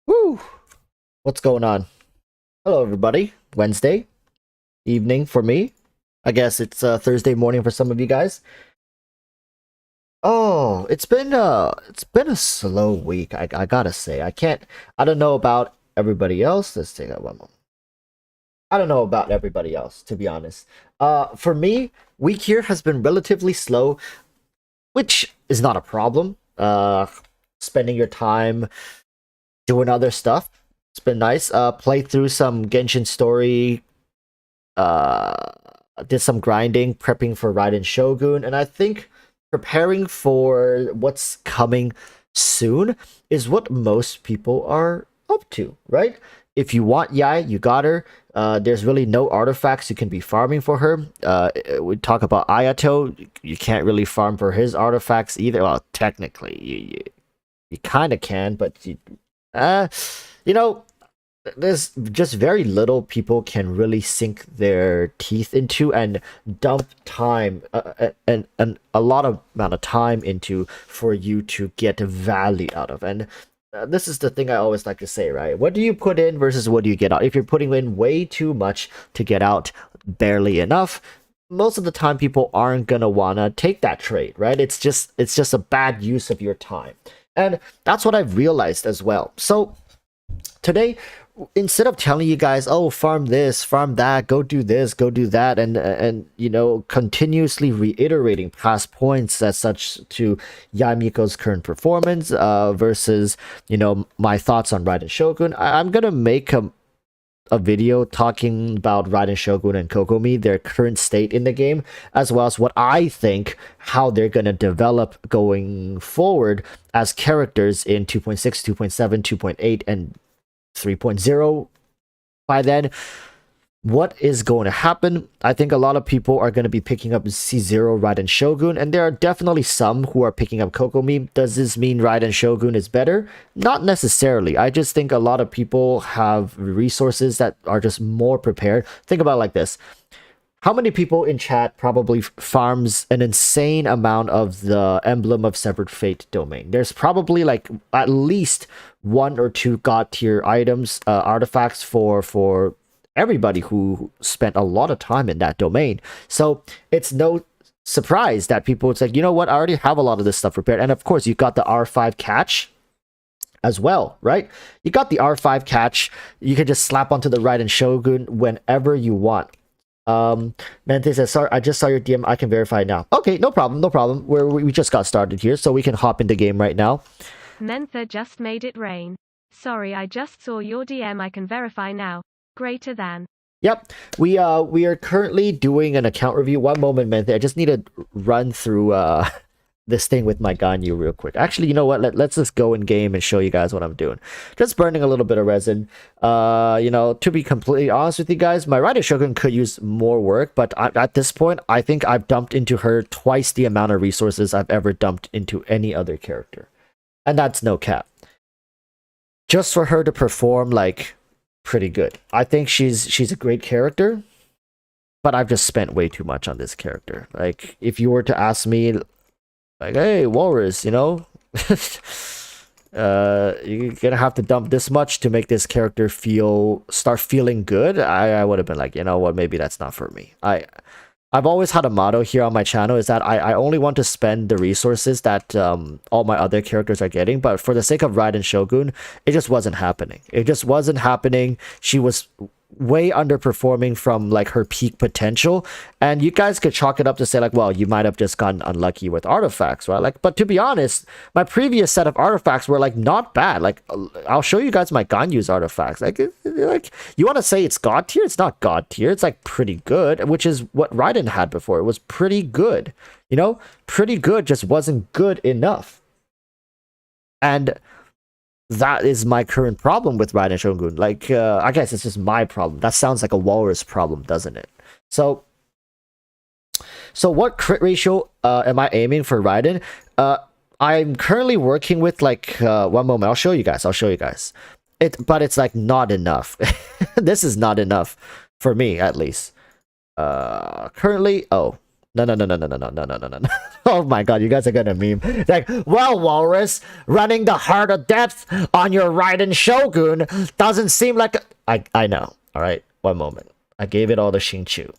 Woo! What's going on? Hello, everybody. Wednesday evening for me. I guess it's Thursday morning for some of you guys. Oh, it's been a slow week. I gotta say, I don't know about everybody else. Let's take that one moment. I don't know about everybody else, to be honest. For me, week here has been relatively slow, which is not a problem. Spending your time doing other stuff. It's been nice. Play through some Genshin story. Uh, did some grinding, prepping for Raiden Shogun, and I think preparing for what's coming soon is what most people are up to, right? If you want Yai, you got her. There's really no artifacts you can be farming for her. We talk about Ayato. You can't really farm for his artifacts either. Well, technically, you kind of can, but you know, there's just very little people can really sink their teeth into and dump time and a lot of amount of time into for you to get value out of. And this is the thing I always like to say, right? What do you put in versus what do you get out? If you're putting in way too much to get out barely enough, most of the time people aren't gonna wanna take that trade, right? It's just a bad use of your time. And that's what I've realized as well. So today, instead of telling you guys, oh, farm this, farm that, go do this, go do that, and continuously reiterating past points as such to Yamiko's current performance versus my thoughts on Raiden Shogun, I'm gonna make a video talking about Raiden Shogun and Kokomi, their current state in the game, as well as what I think how they're going to develop going forward as characters in 2.6, 2.7, 2.8, and 3.0 by then. What is going to happen? I think a lot of people are going to be picking up C0 Raiden Shogun, and there are definitely some who are picking up Kokomi. Does this mean Raiden Shogun is better? Not necessarily. I just think a lot of people have resources that are just more prepared. Think about it like this. How many people in chat probably farms an insane amount of the Emblem of Severed Fate domain? There's probably like at least one or two god tier items, artifacts for everybody who spent a lot of time in that domain. So it's no surprise that people would say, you know what, I already have a lot of this stuff prepared. And of course, you've got the R5 catch as well, right? You got the R5 catch. You can just slap onto the Raiden Shogun whenever you want. Mente says, sorry, I just saw your DM. I can verify now. Okay, no problem, no problem. We just got started here, so we can hop into game right now. Mentha just made it rain. Sorry, I just saw your DM. I can verify now. Greater than. Yep, we are currently doing an account review. One moment, Mentha. I just need to run through this thing with my Ganyu real quick. Actually, you know what? Let's just go in game and show you guys what I'm doing. Just burning a little bit of resin. To be completely honest with you guys, my Raiden Shogun could use more work, but at this point, I think I've dumped into her twice the amount of resources I've ever dumped into any other character. And that's no cap. Just for her to perform like pretty good. I think she's a great character, but I've just spent way too much on this character. Like, if you were to ask me, like, hey, Walrus, you're gonna have to dump this much to make this character start feeling good, I would have been like, you know what, maybe that's not for me. I've always had a motto here on my channel is that I only want to spend the resources that all my other characters are getting, but for the sake of Raiden Shogun, it just wasn't happening. It just wasn't happening. She was way underperforming from like her peak potential, and you guys could chalk it up to say like, well, you might have just gotten unlucky with artifacts, right? Like, but to be honest, my previous set of artifacts were like not bad. Like, I'll show you guys my Ganyu's artifacts. Like you want to say it's god tier? It's not god tier. It's like pretty good, which is what Raiden had before. It was pretty good, pretty good, just wasn't good enough. And that is my current problem with Raiden Shogun. Like, I guess it's just my problem. That sounds like a Walrus problem, doesn't it? So what crit ratio am I aiming for Raiden? I'm currently working with like one moment. I'll show you guys. But it's like not enough. This is not enough for me, at least. Currently, No, no, no, no, no, no, no, no, no, no, no. Oh my god, you guys are gonna meme. Like, well, Walrus, running the Heart of Depth on your Raiden Shogun doesn't seem like I know. Alright, one moment. I gave it all to Xingqiu.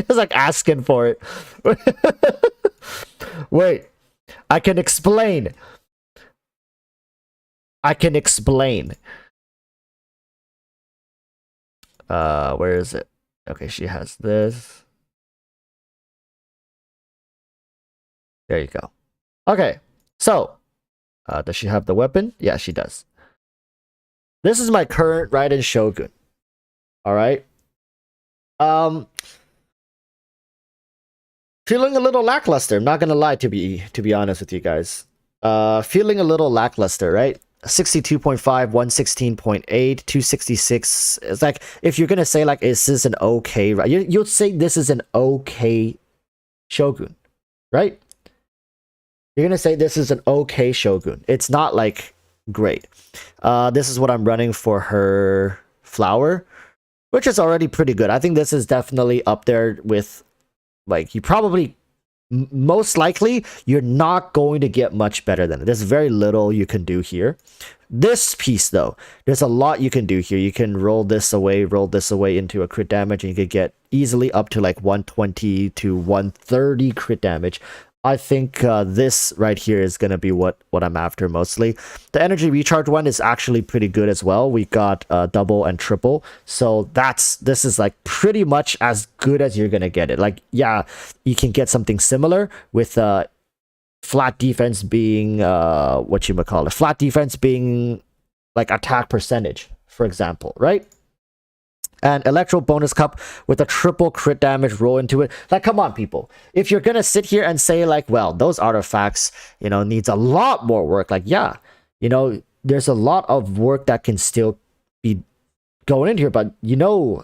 Just like asking for it. Wait. I can explain. I can explain. Where is it? Okay, she has this. There you go. Okay, so does she have the weapon? Yeah, she does. This is my current Raiden Shogun. All right. Feeling a little lackluster. I'm not gonna lie, to be honest with you guys. Feeling a little lackluster, right? 62.5, 116.8, 266. It's like, if you're gonna say like, is this an okay, right? You'd say this is an okay Shogun, right? You're gonna say this is an okay Shogun. It's not like great. This is what I'm running for her flower, which is already pretty good. I think this is definitely up there with, like, you probably, most likely, you're not going to get much better than it. There's very little you can do here. This piece, though, there's a lot you can do here. You can roll this away into a crit damage, and you could get easily up to like 120 to 130 crit damage. I think this right here is going to be what I'm after mostly. The energy recharge one is actually pretty good as well. We got double and triple. So this is like pretty much as good as you're going to get it. Like, yeah, you can get something similar with flat defense being, flat defense being like attack percentage, for example, right? And Electro bonus cup with a triple crit damage roll into it. Like, come on, people. If you're gonna sit here and say like, well, those artifacts, needs a lot more work. Like, yeah, there's a lot of work that can still be going in here, but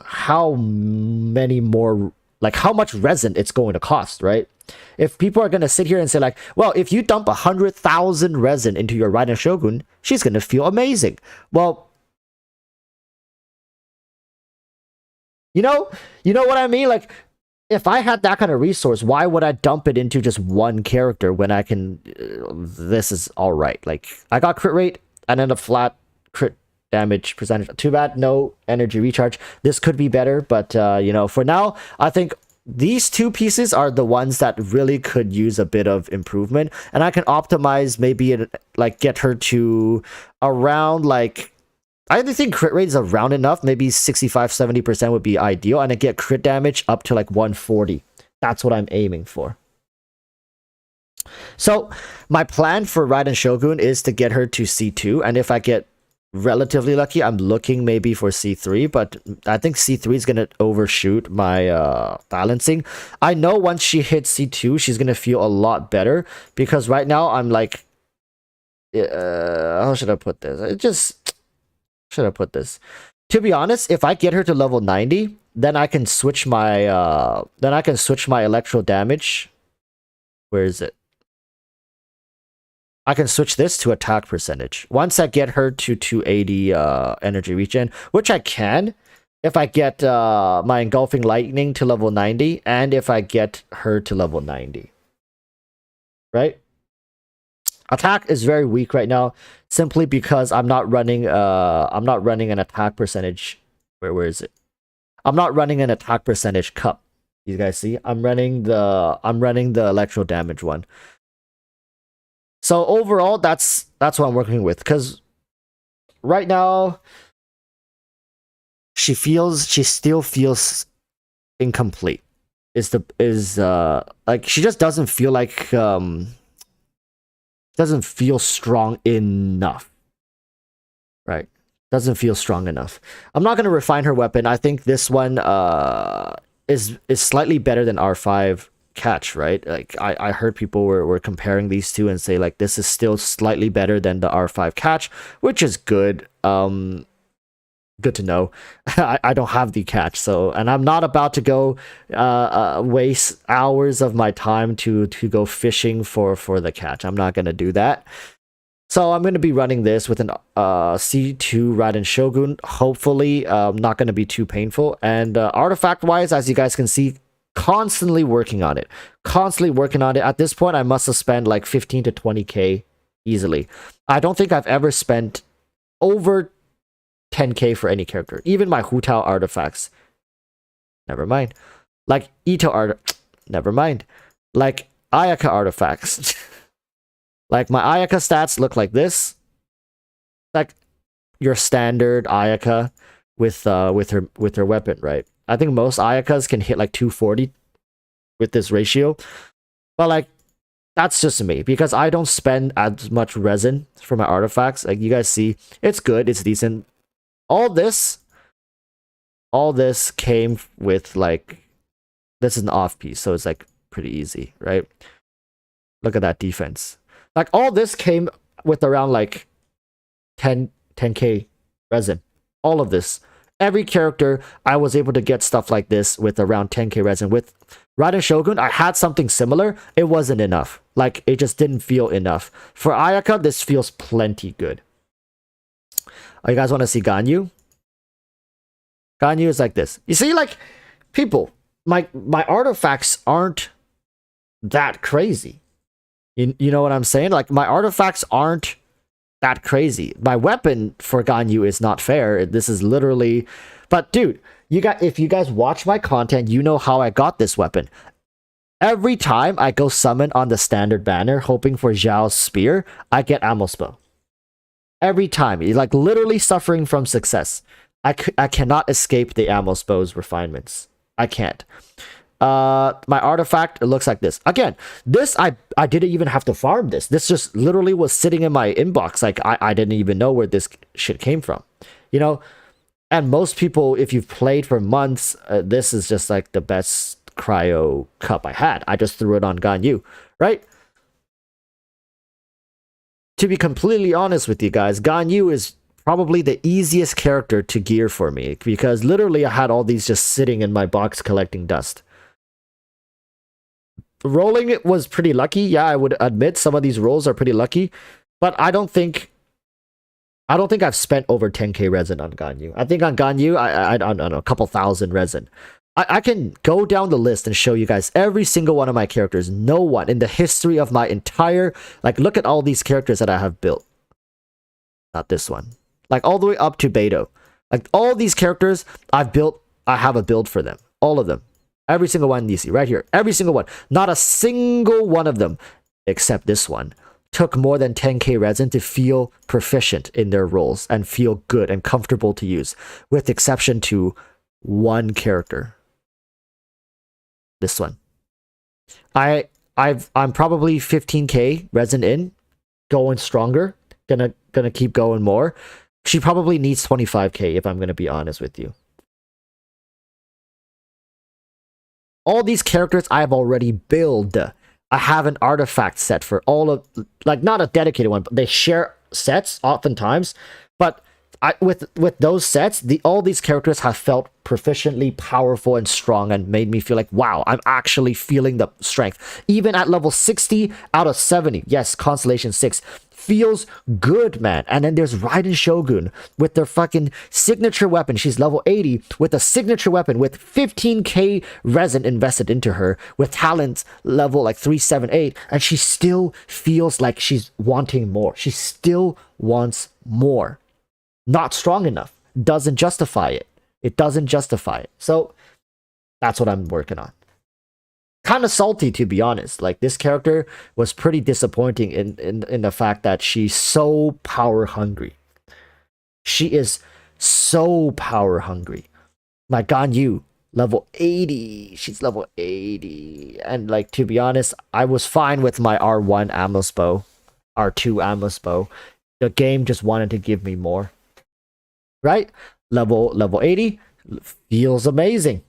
how many more, like how much resin it's going to cost, right? If people are gonna sit here and say like, well, if you dump 100,000 resin into your Raiden Shogun, she's gonna feel amazing. Well, you know what I mean? Like, if I had that kind of resource, why would I dump it into just one character when I can? This is all right. Like, I got crit rate and then a flat crit damage percentage. Too bad, no energy recharge. This could be better, but for now, I think these two pieces are the ones that really could use a bit of improvement, and I can optimize maybe like get her to around like. I think crit rate is around enough. Maybe 65-70% would be ideal. And I get crit damage up to like 140. That's what I'm aiming for. So my plan for Raiden Shogun is to get her to C2. And if I get relatively lucky, I'm looking maybe for C3. But I think C3 is going to overshoot my balancing. I know once she hits C2, she's going to feel a lot better. Because right now I'm like... how should I put this? Should I put this? To be honest, if I get her to level 90, then I can switch my electro damage. Where is it? I can switch this to attack percentage. Once I get her to 280 energy regen, which I can if I get my engulfing lightning to level 90 and if I get her to level 90. Right? Attack is very weak right now, simply because I'm not running an attack percentage. Where is it? I'm not running an attack percentage cup. You guys see? I'm running the electro damage one. So overall, that's what I'm working with, because right now she still feels incomplete. Like, she just doesn't feel like doesn't feel strong enough, right? Doesn't feel strong enough. I'm not going to refine her weapon. I think this one is slightly better than R5 catch, right? Like, I heard people were comparing these two and say like, this is still slightly better than the R5 catch, which is good. Good to know. I don't have the catch, so, and I'm not about to go waste hours of my time to go fishing for the catch. I'm not gonna do that. So I'm gonna be running this with an C2 Raiden Shogun. Hopefully, not gonna be too painful. And artifact wise, as you guys can see, Constantly working on it. Constantly working on it. At this point, I must have spent like 15 to 20k easily. I don't think I've ever spent over 10k for any character. Even my Hu Tao artifacts. Never mind. Like Ito art. Never mind. Like Ayaka artifacts. Like my Ayaka stats look like this. Like your standard Ayaka with her weapon, right? I think most Ayakas can hit like 240 with this ratio. But like that's just me because I don't spend as much resin for my artifacts. Like you guys see, it's good, it's decent. All this came with like, this is an off piece, so it's like pretty easy, right? Look at that defense. Like all this came with around like 10k resin. All of this. Every character, I was able to get stuff like this with around 10k resin. With Raiden Shogun, I had something similar. It wasn't enough. Like, it just didn't feel enough. For Ayaka, this feels plenty good. Oh, you guys want to see Ganyu? Ganyu is like this. You see, like, people, my artifacts aren't that crazy. You know what I'm saying? Like, my artifacts aren't that crazy. My weapon for Ganyu is not fair. This is literally, but dude, if you guys watch my content, you know how I got this weapon. Every time I go summon on the standard banner, hoping for Zhao's spear, I get Amos bow. Every time, like literally suffering from success. I cannot escape the Amos bow's refinements. I can't. My artifact, it looks like this. Again, this I didn't even have to farm this. This just literally was sitting in my inbox. Like I didn't even know where this shit came from, you know. And most people, if you've played for months, this is just like the best cryo cup I had. I just threw it on Ganyu, right? To be completely honest with you guys, Ganyu is probably the easiest character to gear for me because literally I had all these just sitting in my box collecting dust. Rolling it was pretty lucky. Yeah, I would admit some of these rolls are pretty lucky, but I don't think I've spent over 10k resin on Ganyu. I think on Ganyu, I don't know, a couple thousand resin. I can go down the list and show you guys every single one of my characters. No one in the history of my entire, like, look at all these characters that I have built. Not this one. Like, all the way up to Beto. Like, all these characters I've built, I have a build for them. All of them. Every single one you see right here. Every single one. Not a single one of them, except this one, took more than 10k resin to feel proficient in their roles and feel good and comfortable to use, with exception to one character. This one. I'm probably 15k resin in, going stronger. Gonna keep going more. She probably needs 25k if I'm gonna be honest with you. All these characters I have already built. I have an artifact set for all of, like, not a dedicated one, but they share sets oftentimes. But with those sets, all these characters have felt proficiently powerful and strong and made me feel like, wow, I'm actually feeling the strength. Even at level 60 out of 70, yes, Constellation 6, feels good, man. And then there's Raiden Shogun with their fucking signature weapon. She's level 80 with a signature weapon with 15k resin invested into her, with talent level like 378, and she still feels like she's wanting more. She still wants more. Not strong enough. Doesn't justify it. It doesn't justify it. So that's what I'm working on. Kind of salty, to be honest. Like, this character was pretty disappointing in the fact that she's so power hungry. She is so power hungry. Like Ganyu, level 80. She's level 80. And like, to be honest, I was fine with my R1 Amos bow, R2 Amos bow. The game just wanted to give me more. Right? Level 80 feels amazing.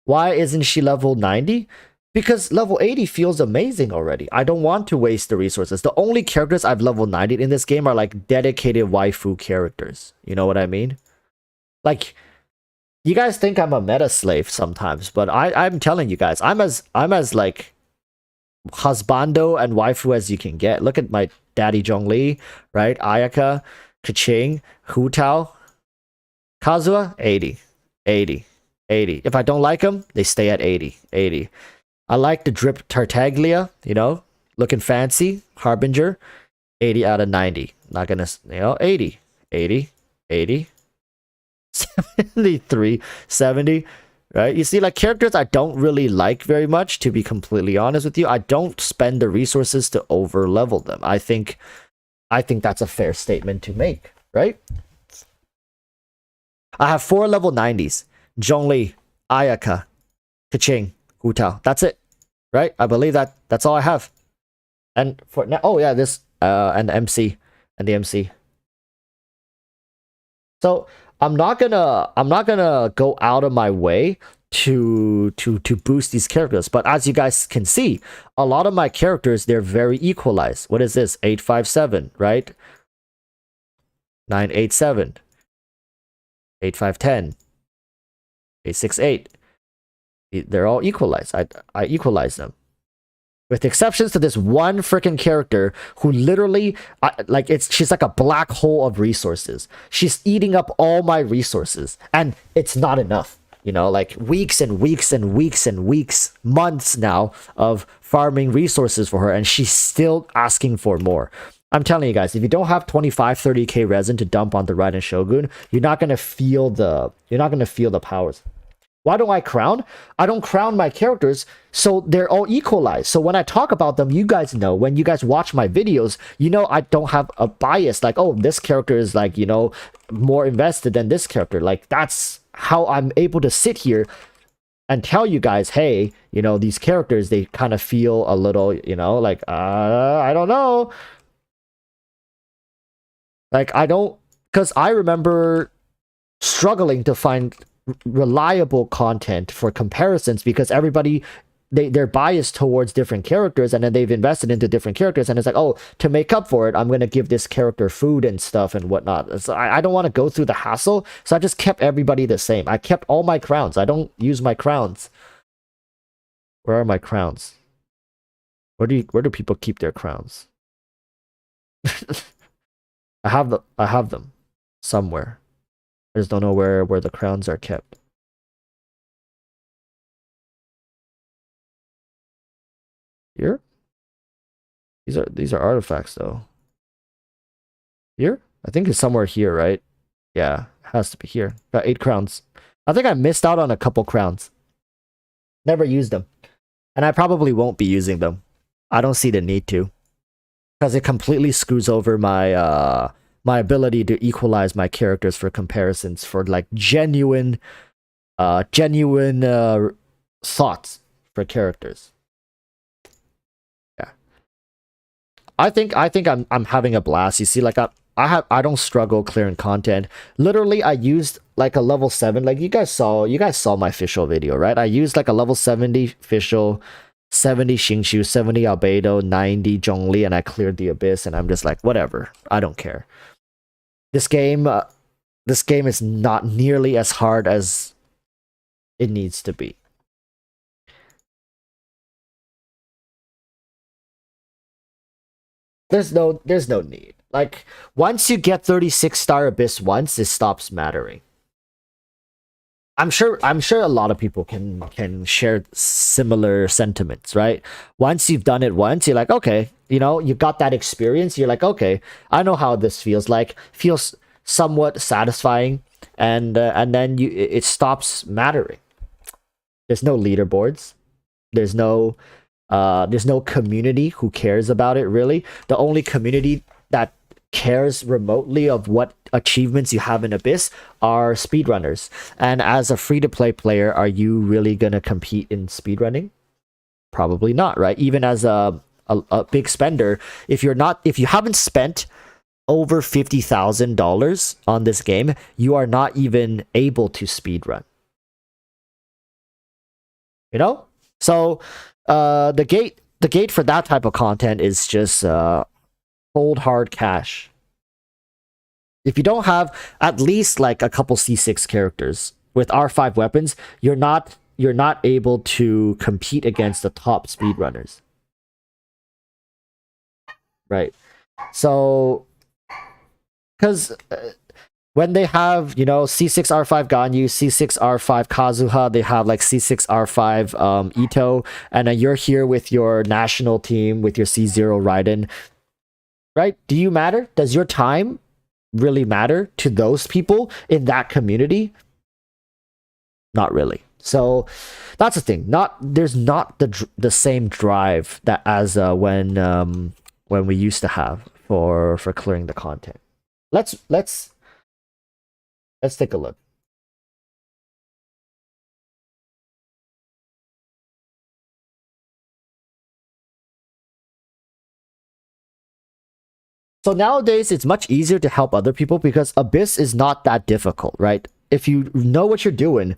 Why isn't she level 90? Because level 80 feels amazing already. I don't want to waste the resources. The only characters I've level 90 in this game are like dedicated waifu characters. You know what I mean? Like, you guys think I'm a meta slave sometimes, but I'm telling you guys, I'm as like husbando and waifu as you can get. Look at my daddy Zhongli, right? Ayaka, Kaching, Hu Tao, Kazuha, 80. 80. If I don't like them, they stay at 80. 80. I like the drip Tartaglia, you know, looking fancy. Harbinger, 80 out of 90. Not gonna, 80. 80. 80. 73. 70. Right? You see, like, characters I don't really like very much, to be completely honest with you. I don't spend the resources to over level them. I think that's a fair statement to make, right? I have 4 level 90s. Zhongli, Ayaka, Kaching, Hu Tao. That's it. Right? I believe that's all I have. And for now, oh yeah, this and the MC and the MC. So I'm not gonna go out of my way to boost these characters, but as you guys can see, a lot of my characters, they're very equalized. What is this? 857, right? 987, 8510, 868. They're all equalized. I equalize them. With the exceptions to this one freaking character who literally, she's like a black hole of resources. She's eating up all my resources, and it's not enough. You know, like weeks and weeks and weeks and weeks, months now of farming resources for her, and she's still asking for more. I'm telling you guys, if you don't have 25, 30k resin to dump on the Raiden Shogun, you're not gonna feel the powers. Why don't I crown? I don't crown my characters, so they're all equalized. So when I talk about them, you guys know, when you guys watch my videos, you know I don't have a bias like, oh, this character is like, you know, more invested than this character. Like, that's how I'm able to sit here and tell you guys, hey, you know, these characters, they kind of feel a little, you know, like, I don't know. Like, I don't, because I remember struggling to find reliable content for comparisons, because everybody, they're biased towards different characters, and then they've invested into different characters, and it's like, oh, to make up for it, I'm gonna give this character food and stuff and whatnot. So I don't want to go through the hassle, so I just kept everybody the same. I kept all my crowns. I don't use my crowns. Where are my crowns? Where do people keep their crowns? I have them somewhere. I just don't know where the crowns are kept. Here? These are artifacts though. Here? I think it's somewhere here, right? Yeah, it has to be here. Got 8 crowns. I think I missed out on a couple crowns. Never used them. And I probably won't be using them. I don't see the need to. Because it completely screws over my my ability to equalize my characters for comparisons, for like genuine thoughts for characters. Yeah. I think I'm having a blast. You see, like I don't struggle clearing content. Literally, I used like a level 7, like you guys saw my official video, right? I used like a level 70 official, 70 Xingqiu, 70 Albedo, 90 Zhongli, and I cleared the Abyss, and I'm just like, whatever. I don't care. This game is not nearly as hard as it needs to be. There's no need. Like, once you get 36-star Abyss once, it stops mattering. I'm sure a lot of people can share similar sentiments, right? Once you've done it once, you're like, okay, you know, you got that experience, you're like, okay, I know how this feels like. Feels somewhat satisfying, and then it stops mattering. There's no leaderboards. There's no community who cares about it, really. The only community that cares remotely of what achievements you have in Abyss are speedrunners. And as a free-to-play player, are you really gonna compete in speedrunning? Probably not, right? Even as a big spender, if you haven't spent over $50,000 on this game, you are not even able to speedrun. You know? So the gate for that type of content is just cold hard cash. If you don't have at least like a couple C6 characters with R5 weapons, you're not able to compete against the top speedrunners. Right. So, because when they have, you know, C6R5 Ganyu, C6R5 Kazuha, they have like C6R5 Ito, and then you're here with your national team with your C0 Raiden, right? Do you matter? Does your time really matter to those people in that community? Not really. So that's the thing. There's not the same drive that as when we used to have for clearing the content. Let's take a look. So nowadays it's much easier to help other people because Abyss is not that difficult, right? If you know what you're doing,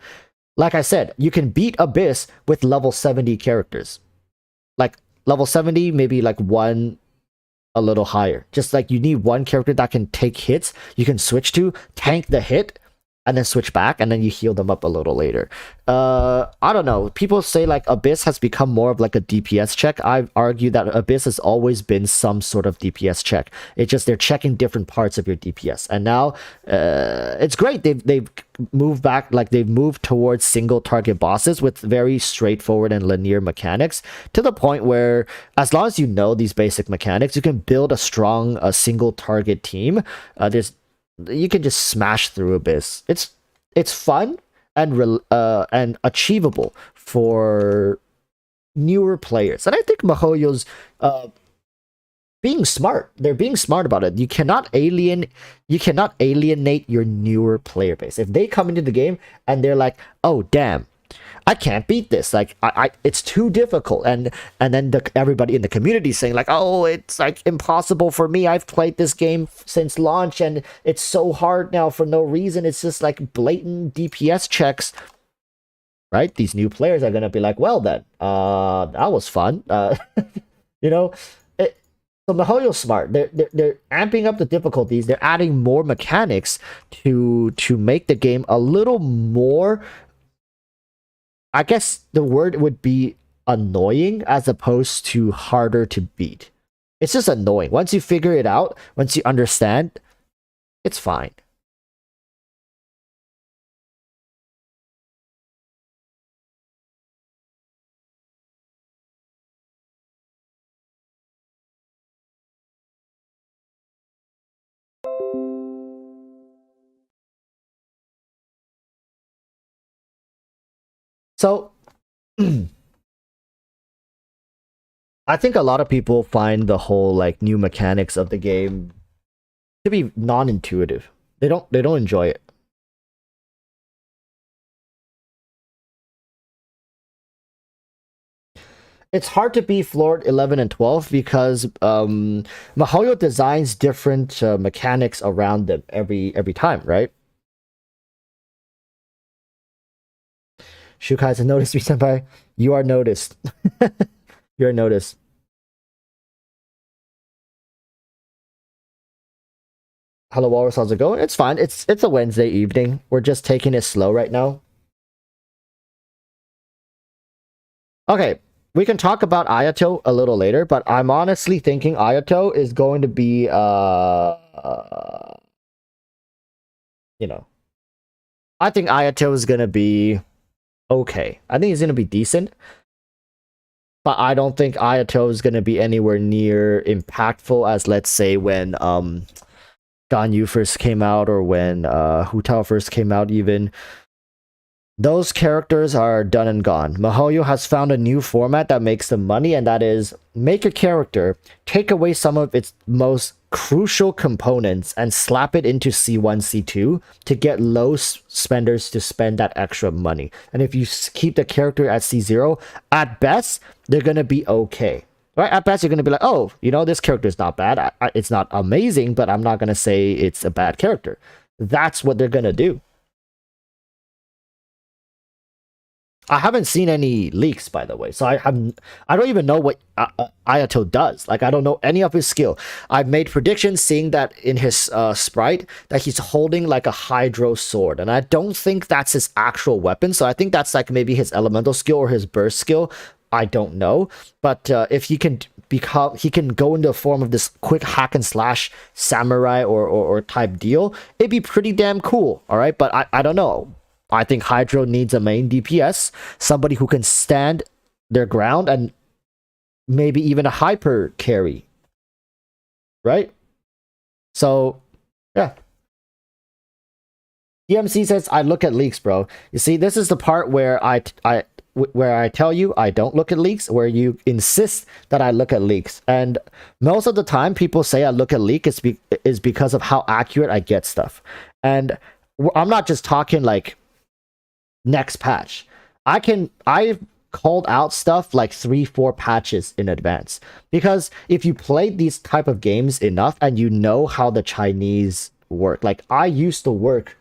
like I said, you can beat Abyss with level 70 characters. Like level 70, maybe like one a little higher. Just like you need one character that can take hits, you can switch to, tank the hit, and then switch back, and then you heal them up a little later. I don't know. People say like Abyss has become more of like a DPS check. I argue that Abyss has always been some sort of DPS check. It's just they're checking different parts of your DPS, and now it's great. They've moved back, like they've moved towards single target bosses with very straightforward and linear mechanics, to the point where as long as you know these basic mechanics, you can build a strong single target team. You can just smash through Abyss. It's fun and achievable for newer players, and I think MiHoYo's being smart. They're being smart about it. You cannot alienate your newer player base. If they come into the game and they're like, "Oh damn, I can't beat this. Like, it's too difficult." And then everybody in the community saying like, "Oh, it's like impossible for me. I've played this game since launch and it's so hard now for no reason. It's just like blatant DPS checks." Right? These new players are gonna be like, "Well then, that was fun." You know, so MiHoYo's smart. They're amping up the difficulties. They're adding more mechanics to make the game a little more, I guess the word would be annoying as opposed to harder to beat. It's just annoying. Once you figure it out, once you understand, it's fine. So I think a lot of people find the whole like new mechanics of the game to be non-intuitive. They don't enjoy it. It's hard to be floored 11 and 12 because MiHoYo designs different mechanics around them every time, right? Shukai has noticed me, senpai. You are noticed. You're noticed. Hello, Walrus. How's it going? It's fine. It's a Wednesday evening. We're just taking it slow right now. Okay, we can talk about Ayato a little later, but I'm honestly thinking Ayato is going to be you know, I think Ayato is gonna be okay. I think he's gonna be decent, but I don't think Ayato is gonna be anywhere near impactful as, let's say, when Ganyu first came out, or when Hu Tao first came out even. Those characters are done and gone. MiHoYo has found a new format that makes them money, and that is make a character, take away some of its most crucial components, and slap it into C1, C2 to get low spenders to spend that extra money. And if you keep the character at C0, at best, they're going to be okay. Right? At best, you're going to be like, "Oh, you know, this character is not bad. It's not amazing, but I'm not going to say it's a bad character." That's what they're going to do. I haven't seen any leaks, by the way, so I don't even know what Ayato does. Like, I don't know any of his skill. I've made predictions seeing that in his sprite that he's holding like a hydro sword, and I don't think that's his actual weapon. So I think that's like maybe his elemental skill or his burst skill. I don't know, but if he can go into the form of this quick hack and slash samurai or type deal, it'd be pretty damn cool. All right, but I don't know. I think Hydro needs a main DPS, somebody who can stand their ground, and maybe even a hyper carry. Right? So, yeah. EMC says, I look at leaks, bro. You see, this is the part where I tell you I don't look at leaks, where you insist that I look at leaks. And most of the time, people say I look at leaks is because of how accurate I get stuff. And I'm not just talking like next patch. I've called out stuff like 3-4 patches in advance, because if you played these type of games enough and you know how the Chinese work, like I used to work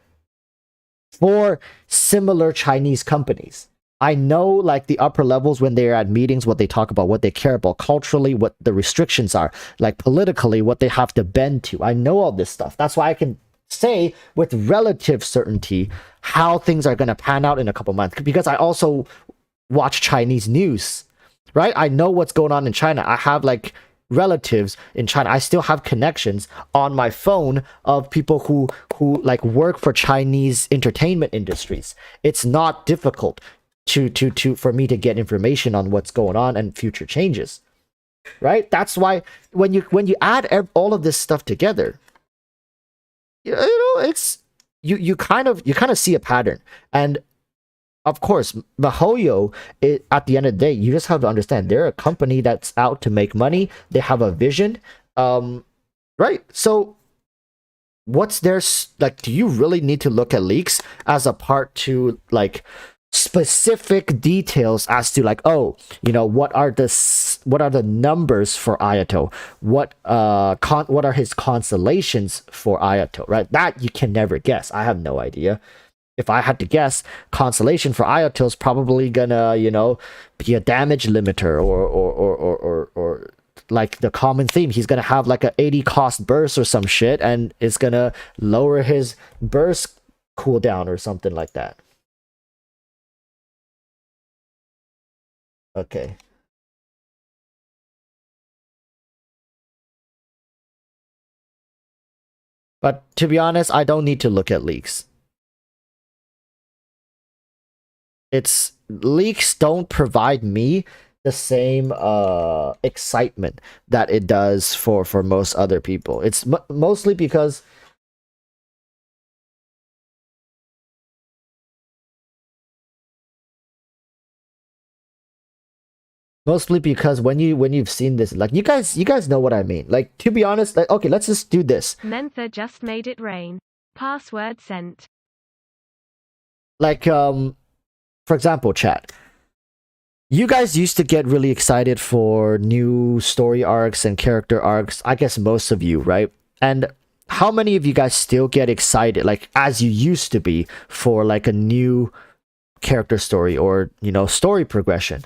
for similar Chinese companies. I know like the upper levels when they're at meetings, what they talk about, what they care about culturally, what the restrictions are, like politically, what they have to bend to. I know all this stuff. That's why I can say with relative certainty how things are going to pan out in a couple months, because I also watch Chinese news, right? I know what's going on in China. I have like relatives in China. I still have connections on my phone of people who like work for Chinese entertainment industries. It's not difficult for me to get information on what's going on and future changes, right? That's why when you add all of this stuff together, you know, it's you kind of see a pattern. And of course, MiHoYo, at the end of the day, you just have to understand they're a company that's out to make money. They have a vision, right? So, what's their like? Do you really need to look at leaks as a part to like specific details as to like, oh, you know, what are the numbers for Ayato? What are his constellations for Ayato? Right? That you can never guess. I have no idea. If I had to guess, constellation for Ayato is probably gonna, you know, be a damage limiter or like the common theme. He's gonna have like a 80 cost burst or some shit, and it's gonna lower his burst cooldown or something like that. Okay. But to be honest, I don't need to look at leaks. It's leaks don't provide me the same excitement that it does for most other people. It's mostly because when you've seen this, like you guys know what I mean. Like, to be honest, like, okay, let's just do this. Mentha just made it rain. Password sent. Like, for example, chat. You guys used to get really excited for new story arcs and character arcs. I guess most of you, right? And how many of you guys still get excited, like as you used to be, for like a new character story or, you know, story progression?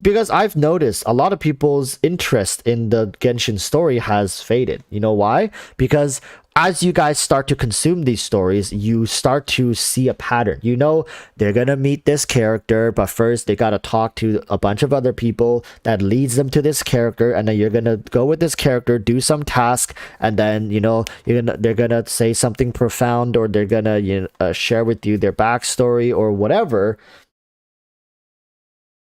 Because I've noticed a lot of people's interest in the Genshin story has faded. You know why? Because as you guys start to consume these stories, you start to see a pattern. You know, they're gonna meet this character, but first they gotta talk to a bunch of other people that leads them to this character, and then you're gonna go with this character, do some task, and then, you know, they're gonna say something profound, or they're gonna, you know, share with you their backstory or whatever.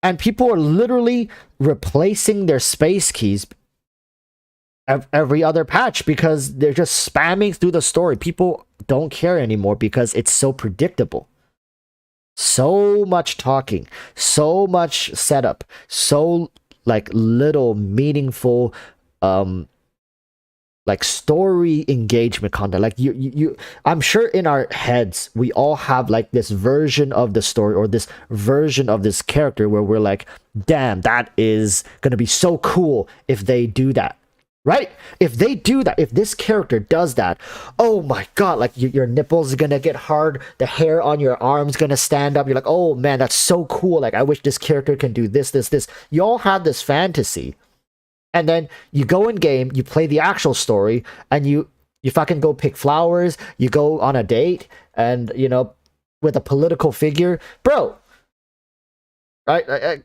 And people are literally replacing their space keys every other patch because they're just spamming through the story. People don't care anymore because it's so predictable. So much talking, so much setup, so like little meaningful like story engagement content. Like you I'm sure in our heads we all have like this version of the story or this version of this character where we're like, damn, that is gonna be so cool if they do that, right? If they do that, if this character does that, oh my god, like your nipples are gonna get hard, the hair on your arms gonna stand up, you're like, oh man, that's so cool, like I wish this character can do this. You all have this fantasy. And then you go in game, you play the actual story, and you fucking go pick flowers, you go on a date, and, you know, with a political figure, bro. I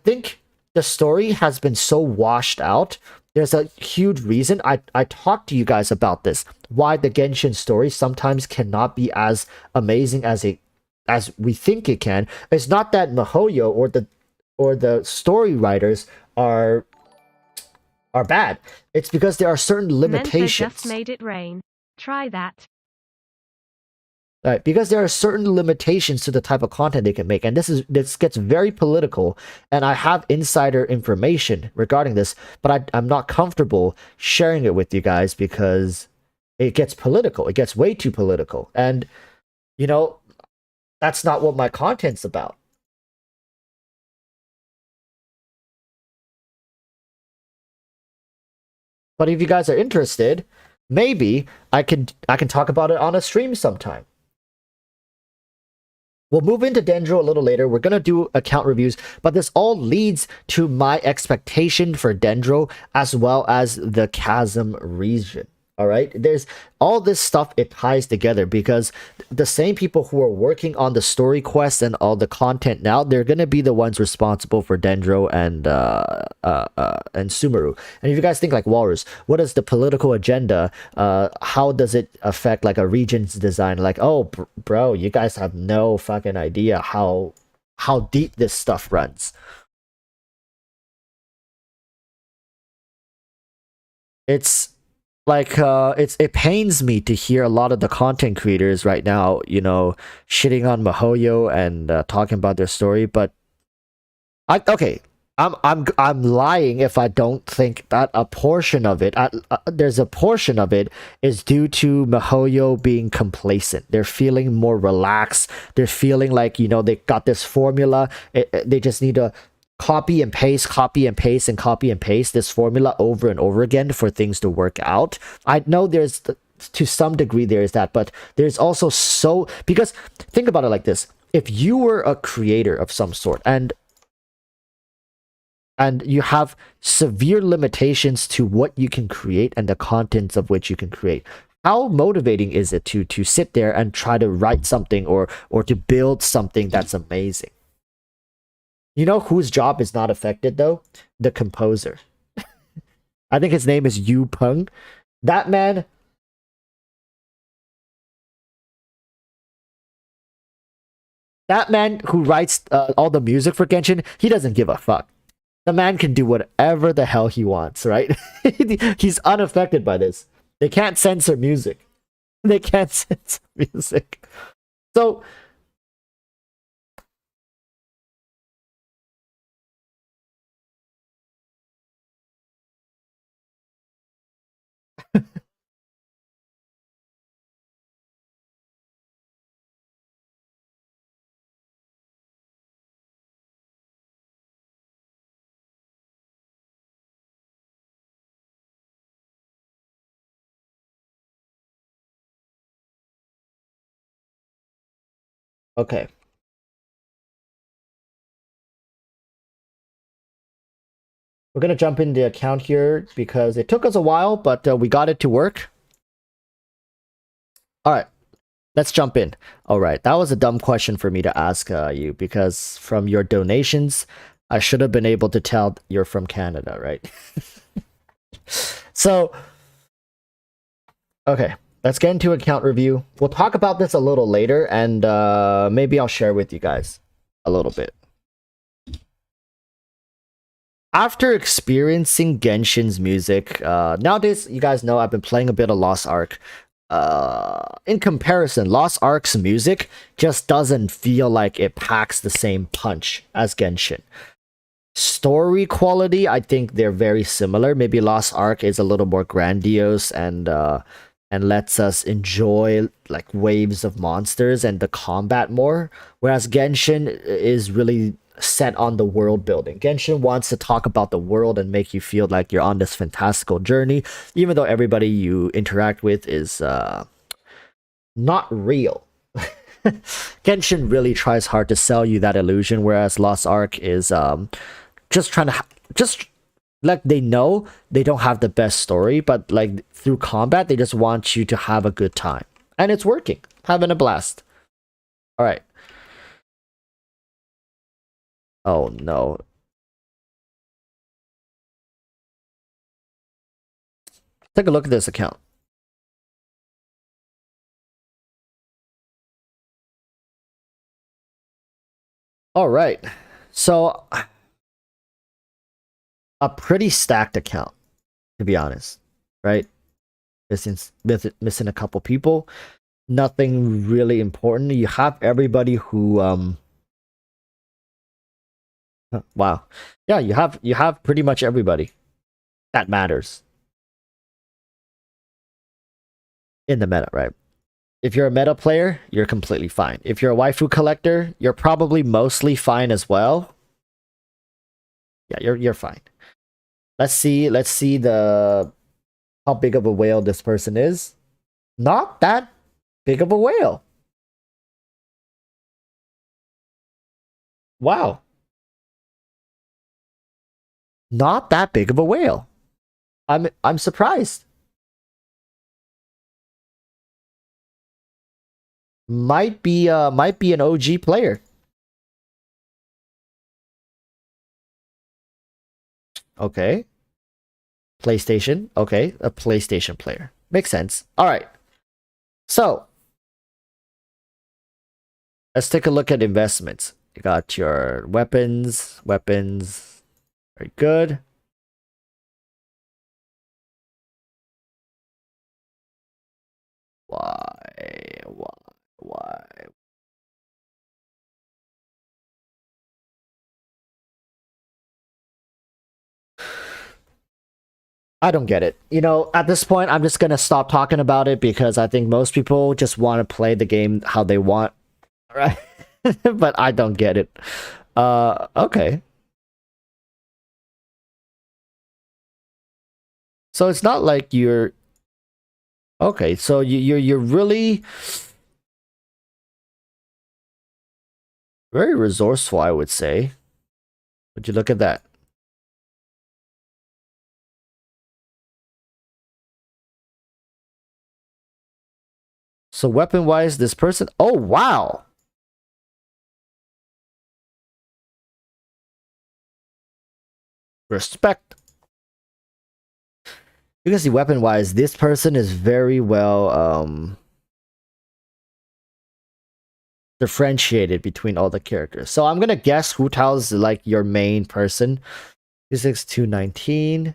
think the story has been so washed out. There's a huge reason. I talked to you guys about this. Why the Genshin story sometimes cannot be as amazing as we think it can. It's not that MiHoYo or the story writers are bad. It's because there are certain limitations. Just made it rain. Try that. Right, because there are certain limitations to the type of content they can make, and this gets very political. And I have insider information regarding this, but I'm not comfortable sharing it with you guys because it gets political. It gets way too political, and you know that's not what my content's about. But if you guys are interested, maybe I can talk about it on a stream sometime. We'll move into Dendro a little later. We're going to do account reviews, but this all leads to my expectation for Dendro as well as the Chasm region. All right, there's all this stuff, it ties together because the same people who are working on the story quests and all the content now, they're gonna be the ones responsible for Dendro and Sumeru. And if you guys think like Walrus, what is the political agenda? How does it affect like a region's design? Like, oh, bro, you guys have no fucking idea how deep this stuff runs. It's like it pains me to hear a lot of the content creators right now, shitting on MiHoYo and talking about their story. But I'm lying if I don't think that a portion of it, there's a portion of it is due to MiHoYo being complacent. They're feeling more relaxed. They're feeling like they got this formula. They just need to copy and paste, copy and paste, and copy and paste this formula over and over again for things to work out. I know there's to some degree there is that, but there's also because think about it like this: if you were a creator of some sort and you have severe limitations to what you can create and the contents of which you can create, how motivating is it to sit there and try to write something or to build something that's amazing? You know whose job is not affected though? The composer. I think his name is Yu Peng. That man. That man who writes all the music for Genshin, he doesn't give a fuck. The man can do whatever the hell he wants, right? He's unaffected by this. They can't censor music. They can't censor music. So okay. We're gonna jump in the account here because it took us a while, but we got it to work. All right, let's jump in. All right, that was a dumb question for me to ask you because from your donations, I should have been able to tell you're from Canada, right? So, okay, let's get into account review. We'll talk about this a little later, and maybe I'll share with you guys a little bit. After experiencing Genshin's music, nowadays, you guys know I've been playing a bit of Lost Ark. In comparison, Lost Ark's music just doesn't feel like it packs the same punch as Genshin. Story quality, I think they're very similar. Maybe Lost Ark is a little more grandiose and lets us enjoy like waves of monsters and the combat more, whereas Genshin is really set on the world building. Genshin wants to talk about the world and make you feel like you're on this fantastical journey, even though everybody you interact with is not real. Genshin really tries hard to sell you that illusion, whereas Lost Ark is just trying to just like they know they don't have the best story, but like through combat they just want you to have a good time, and it's working, having a blast. All right. Oh no. Take a look at this account. All right. So, a pretty stacked account, to be honest, right? Missing a couple people. Nothing really important. You have everybody who wow. Yeah, you have pretty much everybody that matters in the meta, right? If you're a meta player, you're completely fine. If you're a waifu collector, you're probably mostly fine as well. Yeah, you're fine. Let's see the how big of a whale this person is. Not that big of a whale. Wow. Not that big of a whale. I'm surprised. Might be an OG player. Okay. PlayStation. Okay, a PlayStation player. Makes sense. All right. So, let's take a look at investments. You got your weapons. Very good. Why? I don't get it. You know, at this point, I'm just gonna stop talking about it because I think most people just want to play the game how they want, right? But I don't get it. Okay. So it's not like you're okay. So you're really very resourceful, I would say. Would you look at that? So weapon-wise, this person... Oh, wow! Respect. You can see weapon-wise, this person is very well differentiated between all the characters. So I'm gonna guess Hu Tao's like your main person. 26219.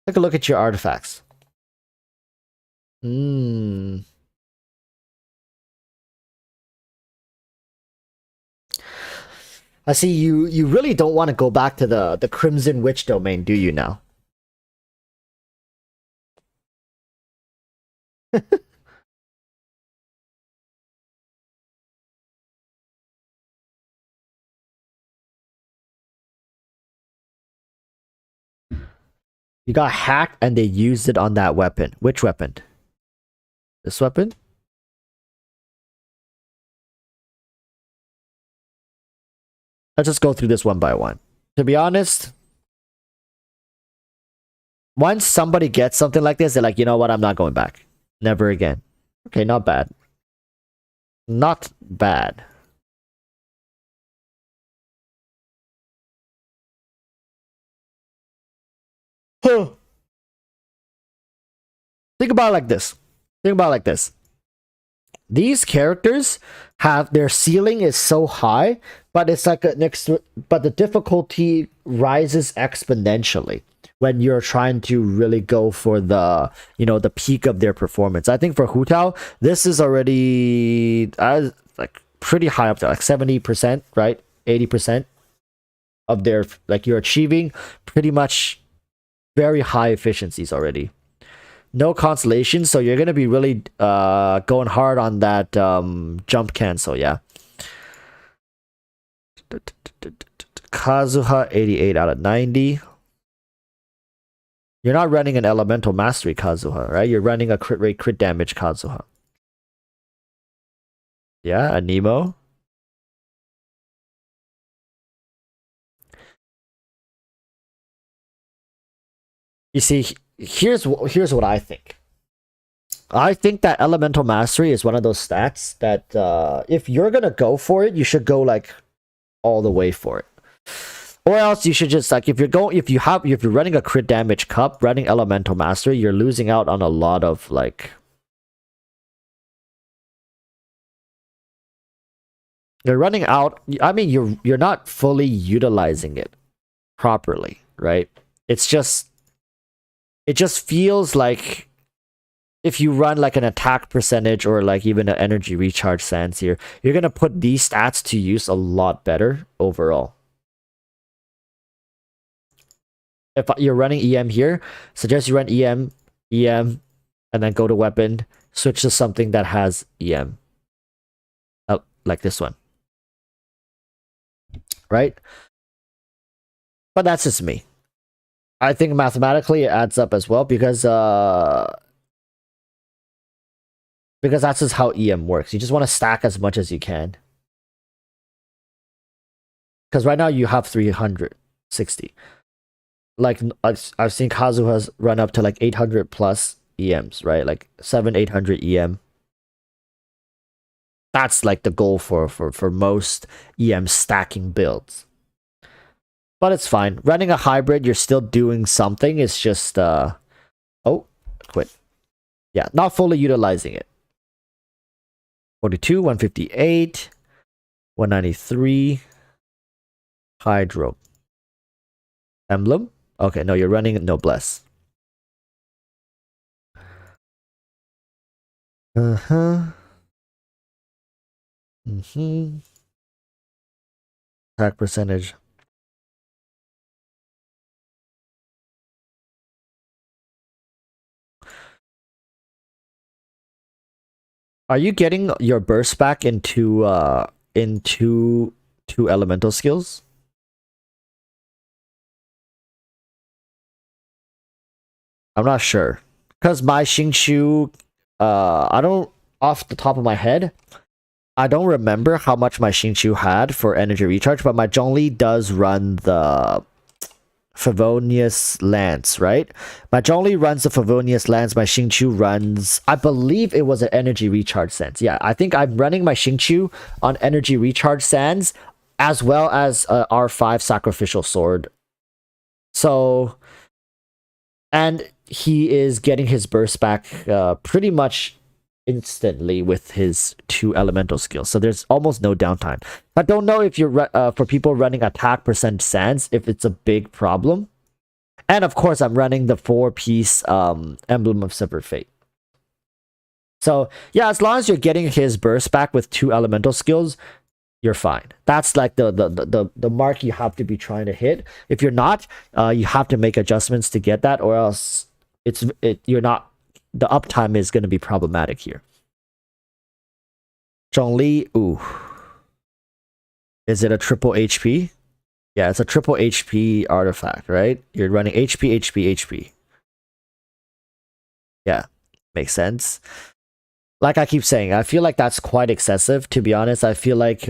Take a look at your artifacts. I see you really don't want to go back to the Crimson Witch domain, do you now? You got hacked and they used it on that weapon. Which weapon? This weapon? Let's just go through this one by one. To be honest, once somebody gets something like this, they're like, you know what, I'm not going back. Never again. Okay, not bad. Not bad. Huh. Think about it like this. These characters have their ceiling is so high, but it's like but the difficulty rises exponentially when you're trying to really go for the the peak of their performance. I think for Hu Tao, this is already like pretty high up there, like 70%, right? 80% of their you're achieving pretty much very high efficiencies already. No consolation, so you're gonna be really going hard on that jump cancel, yeah. Kazuha 88 out of 90. You're not running an elemental mastery Kazuha, right? You're running a crit rate, crit damage Kazuha. Yeah, a Nemo. You see, here's what I think. I think that elemental mastery is one of those stats that if you're gonna go for it, you should go like all the way for it. Or else you should just like if you're running a crit damage cup, running elemental mastery, you're losing out on a lot of like you're running out. I mean, you're not fully utilizing it properly, right? It just feels like if you run like an attack percentage or like even an energy recharge sands here, you're gonna put these stats to use a lot better overall. If you're running EM here, suggest you run EM, and then go to weapon, switch to something that has EM. Like this one. Right? But that's just me. I think mathematically it adds up as well because that's just how EM works. You just want to stack as much as you can. Because right now you have 360. Like I've seen Kazu has run up to like 800 plus EMs, right? Like 800 EM. That's like the goal for most EM stacking builds. But it's fine. Running a hybrid, you're still doing something. It's just oh, quit. Yeah, not fully utilizing it. 42, 158, 193. Hydro. Emblem? Okay, no, you're running Noblesse. Attack percentage. Are you getting your burst back into two elemental skills? I'm not sure. Because my Xingqiu, I don't, off the top of my head, I don't remember how much my Xingqiu had for energy recharge, but my Zhongli does run the Favonius Lance, right? My Zhongli runs the Favonius Lance, my Xingqiu runs, I believe it was an energy recharge sands. Yeah, I think I'm running my Xingqiu on energy recharge sands, as well as R5 sacrificial sword. So, and he is getting his burst back pretty much instantly with his 2 elemental skills. So there's almost no downtime. I don't know if you're for people running attack percent sands, if it's a big problem. And of course, I'm running the 4-piece Emblem of Severed Fate. So yeah, as long as you're getting his burst back with 2 elemental skills, you're fine. That's like the mark you have to be trying to hit. If you're not, you have to make adjustments to get that, or else you're not. The uptime is going to be problematic here. Zhongli, ooh. Is it a triple HP? Yeah, it's a triple HP artifact, right? You're running HP, HP, HP. Yeah, makes sense. Like I keep saying, I feel like that's quite excessive, to be honest. I feel like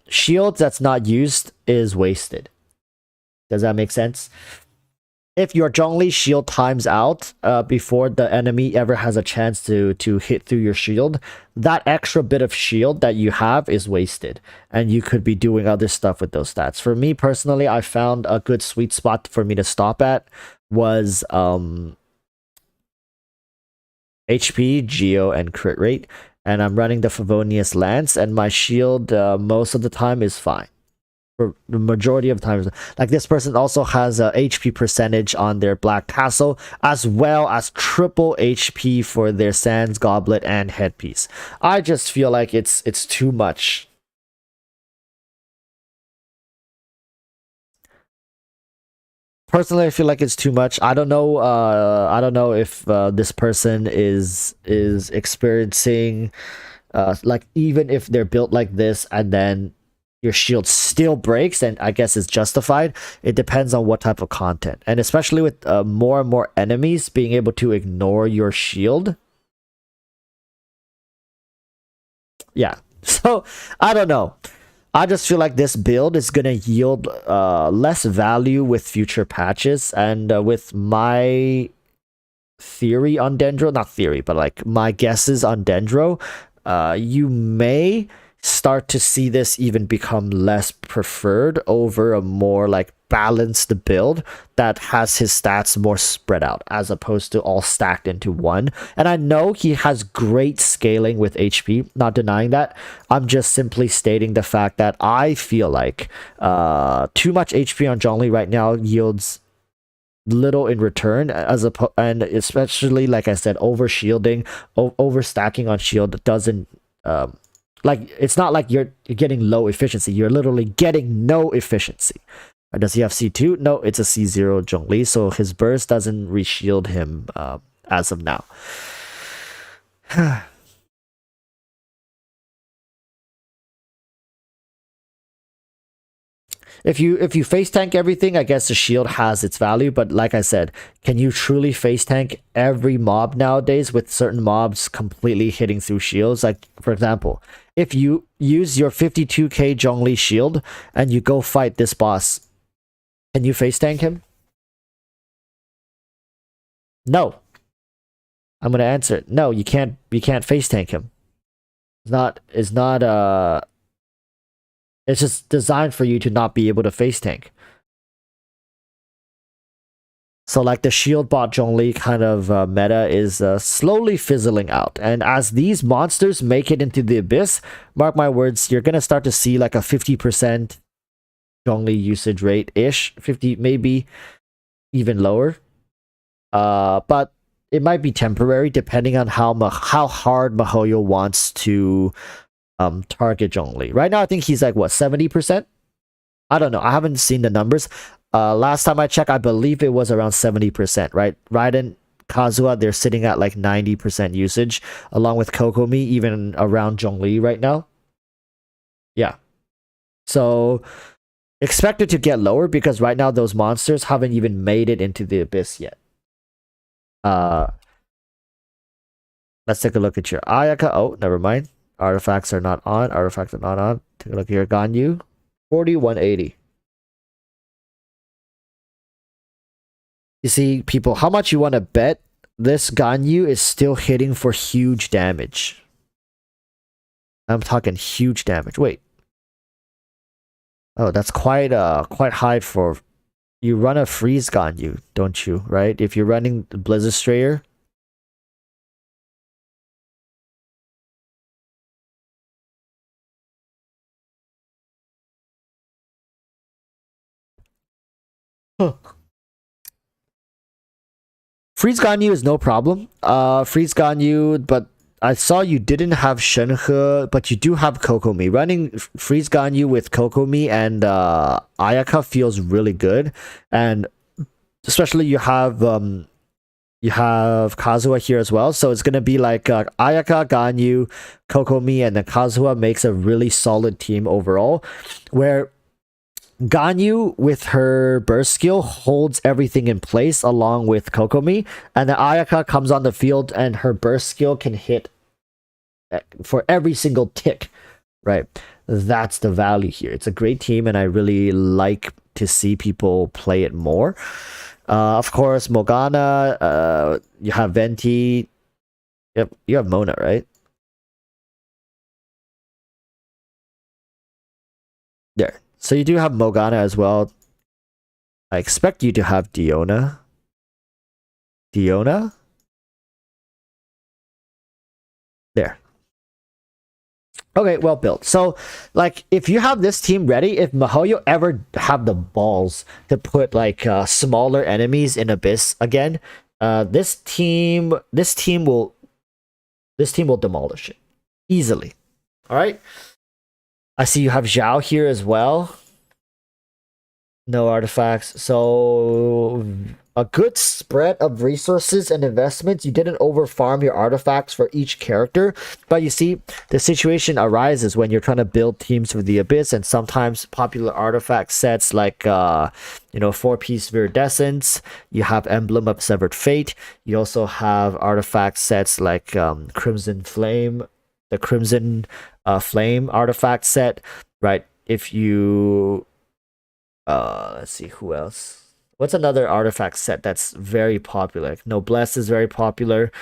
shields that's not used is wasted. Does that make sense? If your Zhongli shield times out before the enemy ever has a chance to hit through your shield, that extra bit of shield that you have is wasted. And you could be doing other stuff with those stats. For me personally, I found a good sweet spot for me to stop at was HP, Geo, and crit rate. And I'm running the Favonius Lance, and my shield most of the time is fine. For the majority of times, like this person also has a HP percentage on their black tassel, as well as triple HP for their sands goblet and headpiece. I just feel like it's too much. Personally, I feel like it's too much. I don't know. I don't know if this person is experiencing, like even if they're built like this and then your shield still breaks, and I guess it's justified. It depends on what type of content, and especially with more and more enemies being able to ignore your shield. Yeah, so I don't know. I just feel like this build is gonna yield less value with future patches, and with my theory on Dendro, not theory, but like my guesses on Dendro, you may start to see this even become less preferred over a more like balanced build that has his stats more spread out as opposed to all stacked into one. And I know he has great scaling with HP, not denying that. I'm just simply stating the fact that I feel like too much HP on Zhongli right now yields little in return, and especially like I said, over shielding, over stacking on shield doesn't like, it's not like you're getting low efficiency, you're literally getting no efficiency. Does he have C2? No, it's a C0 Zhongli, so his burst doesn't reshield him as of now. If you face tank everything, I guess the shield has its value, but like I said, can you truly face tank every mob nowadays with certain mobs completely hitting through shields? Like, for example, if you use your 52k Zhongli shield and you go fight this boss, can you face tank him? No. I'm gonna answer it. No, you can't face tank him. It's just designed for you to not be able to face tank. So like the shield bot Zhongli kind of meta is slowly fizzling out. And as these monsters make it into the abyss, mark my words, you're gonna start to see like a 50% Zhongli usage rate-ish. 50, maybe even lower. But it might be temporary depending on how hard MiHoYo wants to target Zhongli. Right now I think he's like what, 70%? I don't know. I haven't seen the numbers. Last time I checked, I believe it was around 70%, right? Raiden, Kazuha, they're sitting at like 90% usage, along with Kokomi, even around Zhongli right now. Yeah. So expect it to get lower because right now those monsters haven't even made it into the abyss yet. Let's take a look at your Ayaka. Oh, never mind. Artifacts are not on. Artifacts are not on. Take a look at your Ganyu. 4180. You see, people, how much you want to bet this Ganyu is still hitting for huge damage? I'm talking huge damage. Wait. Oh, that's quite high for... You run a freeze Ganyu, don't you? Right? If you're running Blizzard Strayer. Huh. Freeze Ganyu is no problem. Freeze Ganyu, but I saw you didn't have Shenhe, but you do have Kokomi. Running Freeze Ganyu with Kokomi and Ayaka feels really good, and especially you have Kazuha here as well, so it's gonna be like Ayaka, Ganyu, Kokomi, and then Kazuha makes a really solid team overall, where Ganyu with her burst skill holds everything in place along with Kokomi, and then Ayaka comes on the field and her burst skill can hit for every single tick, right? That's the value here. It's a great team and I really like to see people play it more. Of course, Morgana, you have Venti, yep, you have Mona, right? There. So you do have Morgana as well. I expect you to have Diona. Diona? There. Okay, well built. So, like, if you have this team ready, if MiHoYo ever have the balls to put like smaller enemies in Abyss again, this team will demolish it easily. All right. I see you have Zhao here as well. No artifacts. So a good spread of resources and investments. You didn't overfarm your artifacts for each character. But you see, the situation arises when you're trying to build teams for the Abyss, and sometimes popular artifact sets like 4-piece Viridescence, you have Emblem of Severed Fate, you also have artifact sets like Crimson Flame, the Crimson Flame artifact set, right? If you let's see who else. What's another artifact set that's very popular? Noblesse is very popular.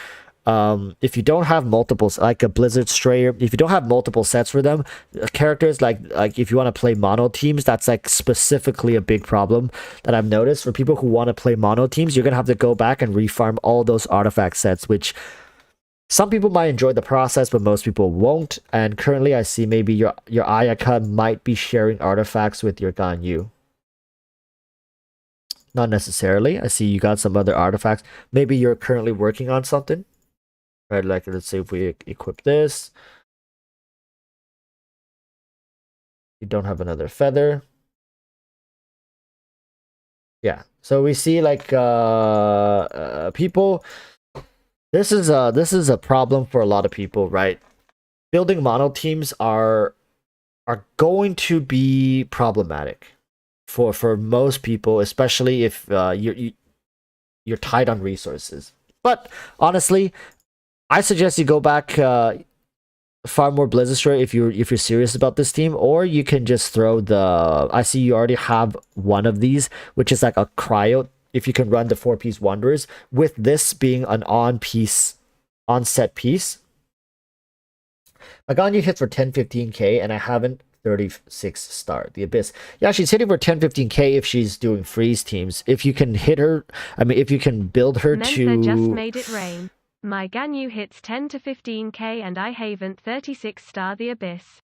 If you don't have multiple, like a Blizzard Strayer, if you don't have multiple sets for them, characters like if you want to play mono teams, that's like specifically a big problem that I've noticed for people who want to play mono teams. You're gonna have to go back and refarm all those artifact sets, which some people might enjoy the process, but most people won't. And currently, I see maybe your Ayaka might be sharing artifacts with your Ganyu. Not necessarily. I see you got some other artifacts. Maybe you're currently working on something. Right, like let's say if we equip this. You don't have another feather. Yeah. So we see like people, this is a problem for a lot of people, right? Building mono teams are going to be problematic for most people, especially if you're tight on resources. But honestly, I suggest you go back far more Blizzard Strayer if you're serious about this team, or you can just throw the. I see you already have one of these, which is like a cryo. If you can run the 4-piece Wanderers, with this being an on-set piece. My Ganyu hits for 10-15k, and I haven't 36 star the Abyss. Yeah, she's hitting for 10-15k if she's doing freeze teams. If you can hit her, I mean, if you can build her Mentha to. just made it rain. My Ganyu hits 10 to 15k and I haven't 36 star the Abyss.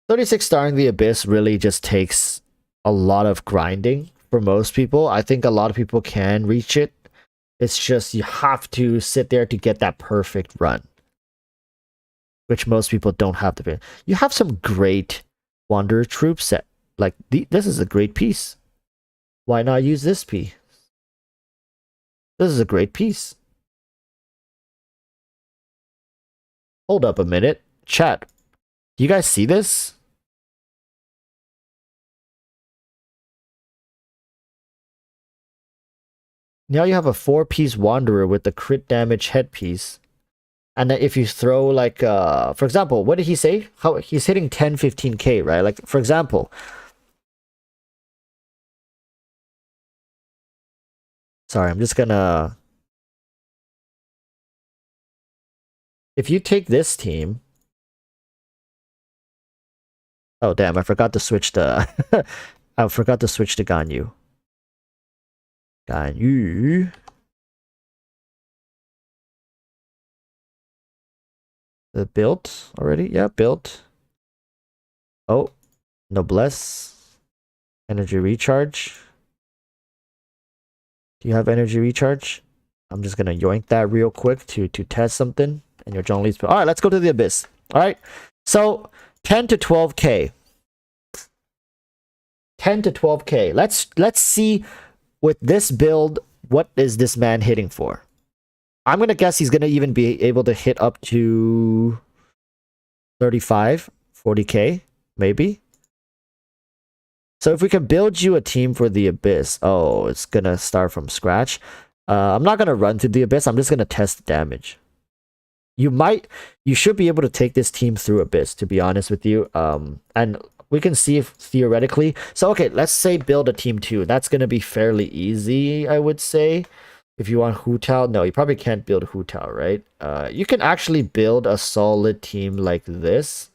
36 starring the Abyss really just takes a lot of grinding for most people. I think a lot of people can reach it. It's just you have to sit there to get that perfect run, which most people don't have to be. You have some great Wanderer troop set. Like this is a great piece. Why not use this piece? This is a great piece. Hold up a minute. Chat. Do you guys see this? Now you have a 4-piece Wanderer with the crit damage headpiece. And then if you throw like, for example, what did he say? How he's hitting 10-15k, right? Like, for example. Sorry, I'm just gonna... If you take this team... Oh, damn, I forgot to switch the... I forgot to switch to Ganyu. Ganyu... Built already? Yeah, built. Oh, Noblesse. Energy recharge. Do you have energy recharge? I'm just gonna yoink that real quick to test something. And your Zhongli's... Alright, let's go to the Abyss. Alright, so 10 to 12k. 10 to 12k. Let's see with this build, what is this man hitting for? I'm gonna guess he's gonna even be able to hit up to 35, 40k, maybe. So if we can build you a team for the Abyss, oh, it's gonna start from scratch. I'm not gonna run through the Abyss. I'm just gonna test the damage. You should be able to take this team through Abyss, to be honest with you. And we can see if theoretically. So okay, let's say build a team 2. That's gonna be fairly easy, I would say. If you want Hu Tao, no, you probably can't build Hu Tao, right? You can actually build a solid team like this,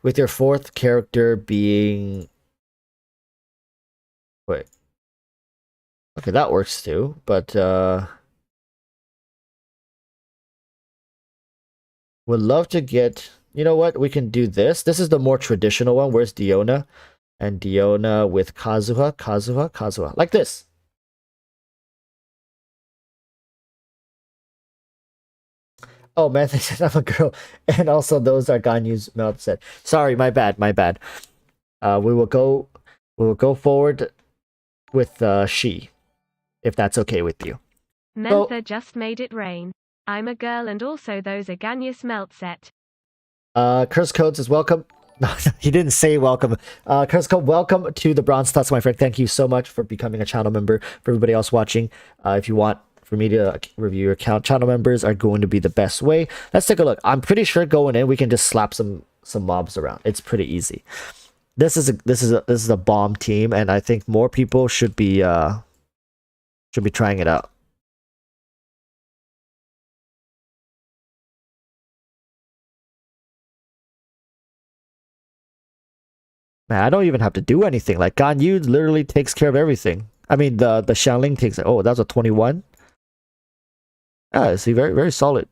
with your 4th character being... Wait. Okay, that works too, but would love to get... You know what? We can do this. This is the more traditional one. Where's Diona? And Diona with Kazuha. Like this. Oh man, they said I'm a girl. And also those are Ganyu's mouth set. Sorry, my bad. We will go forward with she, if that's okay with you. Mentha just made it rain. I'm a girl and also those are Ganyus melt set. Curse Codes is welcome. No, he didn't say welcome. Curse Code, welcome to the Bronze Tuts, my friend. Thank you so much for becoming a channel member. For everybody else watching, if you want for me to review your account, channel members are going to be the best way. Let's take a look. I'm pretty sure going in, we can just slap some mobs around. It's pretty easy. This is a bomb team, and I think more people should be trying it out. Man, I don't even have to do anything. Like Ganyu literally takes care of everything. I mean, the Xiangling takes. Oh, that's a 21. Yeah, see, very very solid.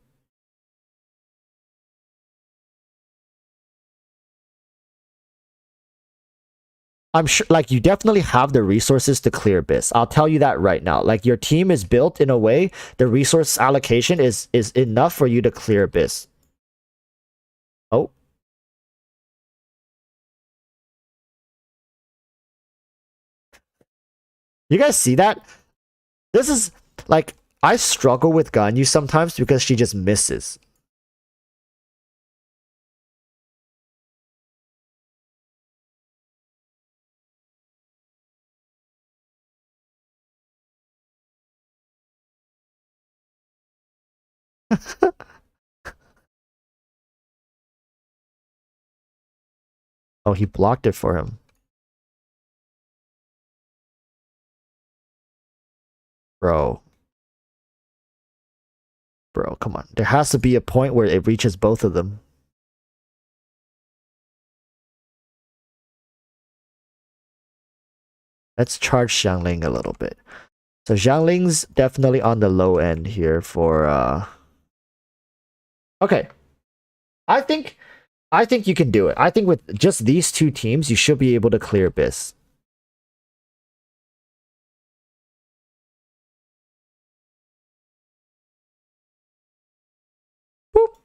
I'm sure, like, you definitely have the resources to clear Abyss. I'll tell you that right now. Like, your team is built in a way, the resource allocation is enough for you to clear Abyss. Oh. You guys see that? This is, like, I struggle with Ganyu sometimes because she just misses. Oh, he blocked it for him. Bro. Bro, come on. There has to be a point where it reaches both of them. Let's charge Xiangling a little bit. So Xiangling's definitely on the low end here for Okay. I think you can do it. I think with just these two teams, you should be able to clear Abyss. Boop.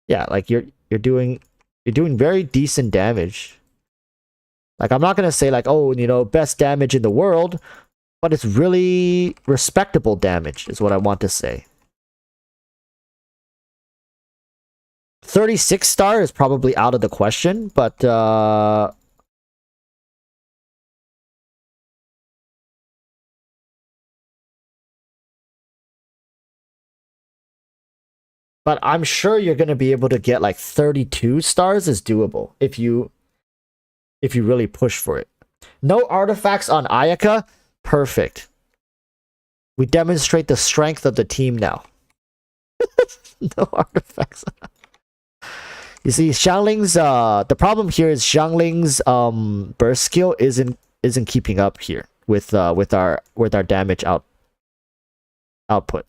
Yeah, like you're doing very decent damage. Like, I'm not gonna say like, oh, you know, best damage in the world, but it's really respectable damage is what I want to say. 36 star is probably out of the question, but I'm sure you're gonna be able to get like 32 stars is doable if you really push for it. No artifacts on Ayaka, perfect. We demonstrate the strength of the team now. No artifacts. You see, Xiangling's the problem here is Xiangling's burst skill isn't keeping up here with our damage output.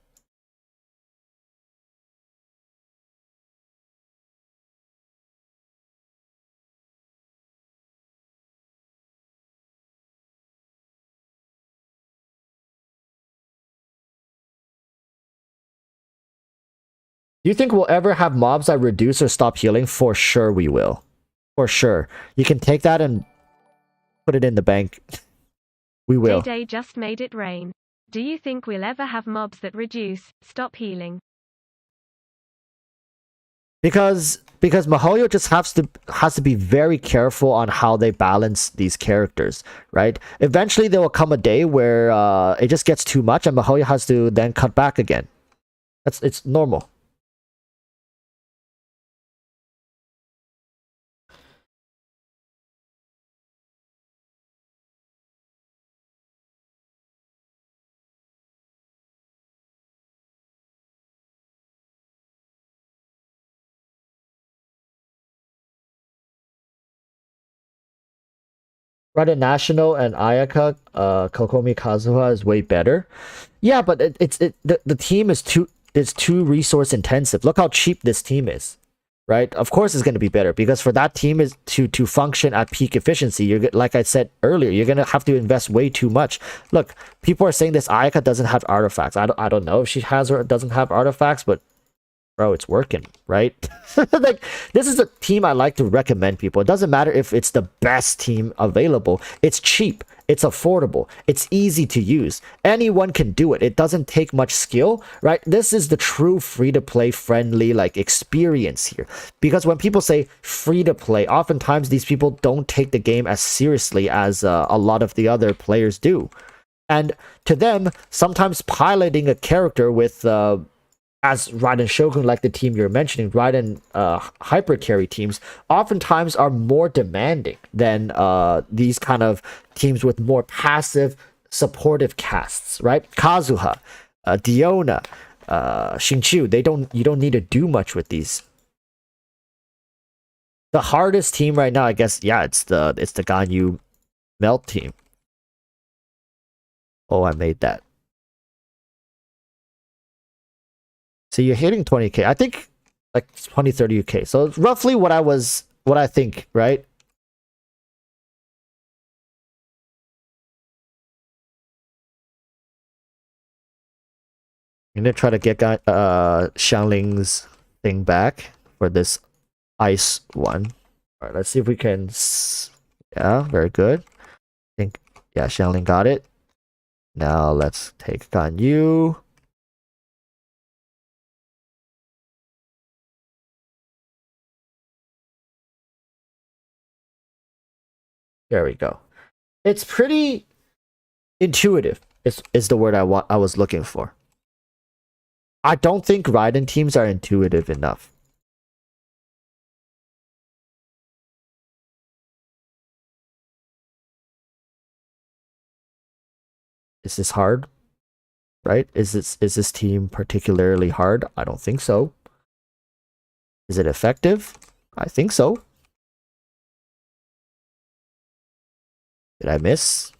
Do you think we'll ever have mobs that reduce or stop healing? For sure we will. For sure. You can take that and put it in the bank. We will. Day just made it rain. Do you think we'll ever have mobs that reduce, stop healing? Because Mihoyo just has to be very careful on how they balance these characters, right? Eventually there will come a day where it just gets too much and Mihoyo has to then cut back again. It's normal. Right, at National and Ayaka, Kokomi Kazuha is way better. Yeah, but the team is too resource intensive. Look how cheap this team is, right? Of course, it's going to be better because for that team is to function at peak efficiency. You're like I said earlier, you're going to have to invest way too much. Look, people are saying this Ayaka doesn't have artifacts. I don't know if she has or doesn't have artifacts, but bro, it's working, right? Like, this is a team I like to recommend people. It doesn't matter if it's the best team available. It's cheap. It's affordable. It's easy to use. Anyone can do it. It doesn't take much skill, right? This is the true free-to-play friendly, like, experience here. Because when people say free-to-play, oftentimes these people don't take the game as seriously as a lot of the other players do. And to them, sometimes piloting a character with as Raiden Shogun, like the team you're mentioning, Raiden hyper carry teams, oftentimes are more demanding than these kind of teams with more passive, supportive casts, right? Kazuha, Diona, Xingqiu, you don't need to do much with these. The hardest team right now, I guess, yeah, it's the Ganyu Melt team. Oh, I made that. So you're hitting 20k. I think like 20, 30k. So it's roughly what I think, right? I'm gonna try to get Xiangling's thing back for this ice one. All right, let's see if we can. Yeah, very good. I think, yeah, Xiangling got it. Now let's take Ganyu. There we go. It's pretty intuitive. Is the word I was looking for. I don't think Raiden teams are intuitive enough. Is this hard? Right? Is this team particularly hard? I don't think so. Is it effective? I think so. Did I miss?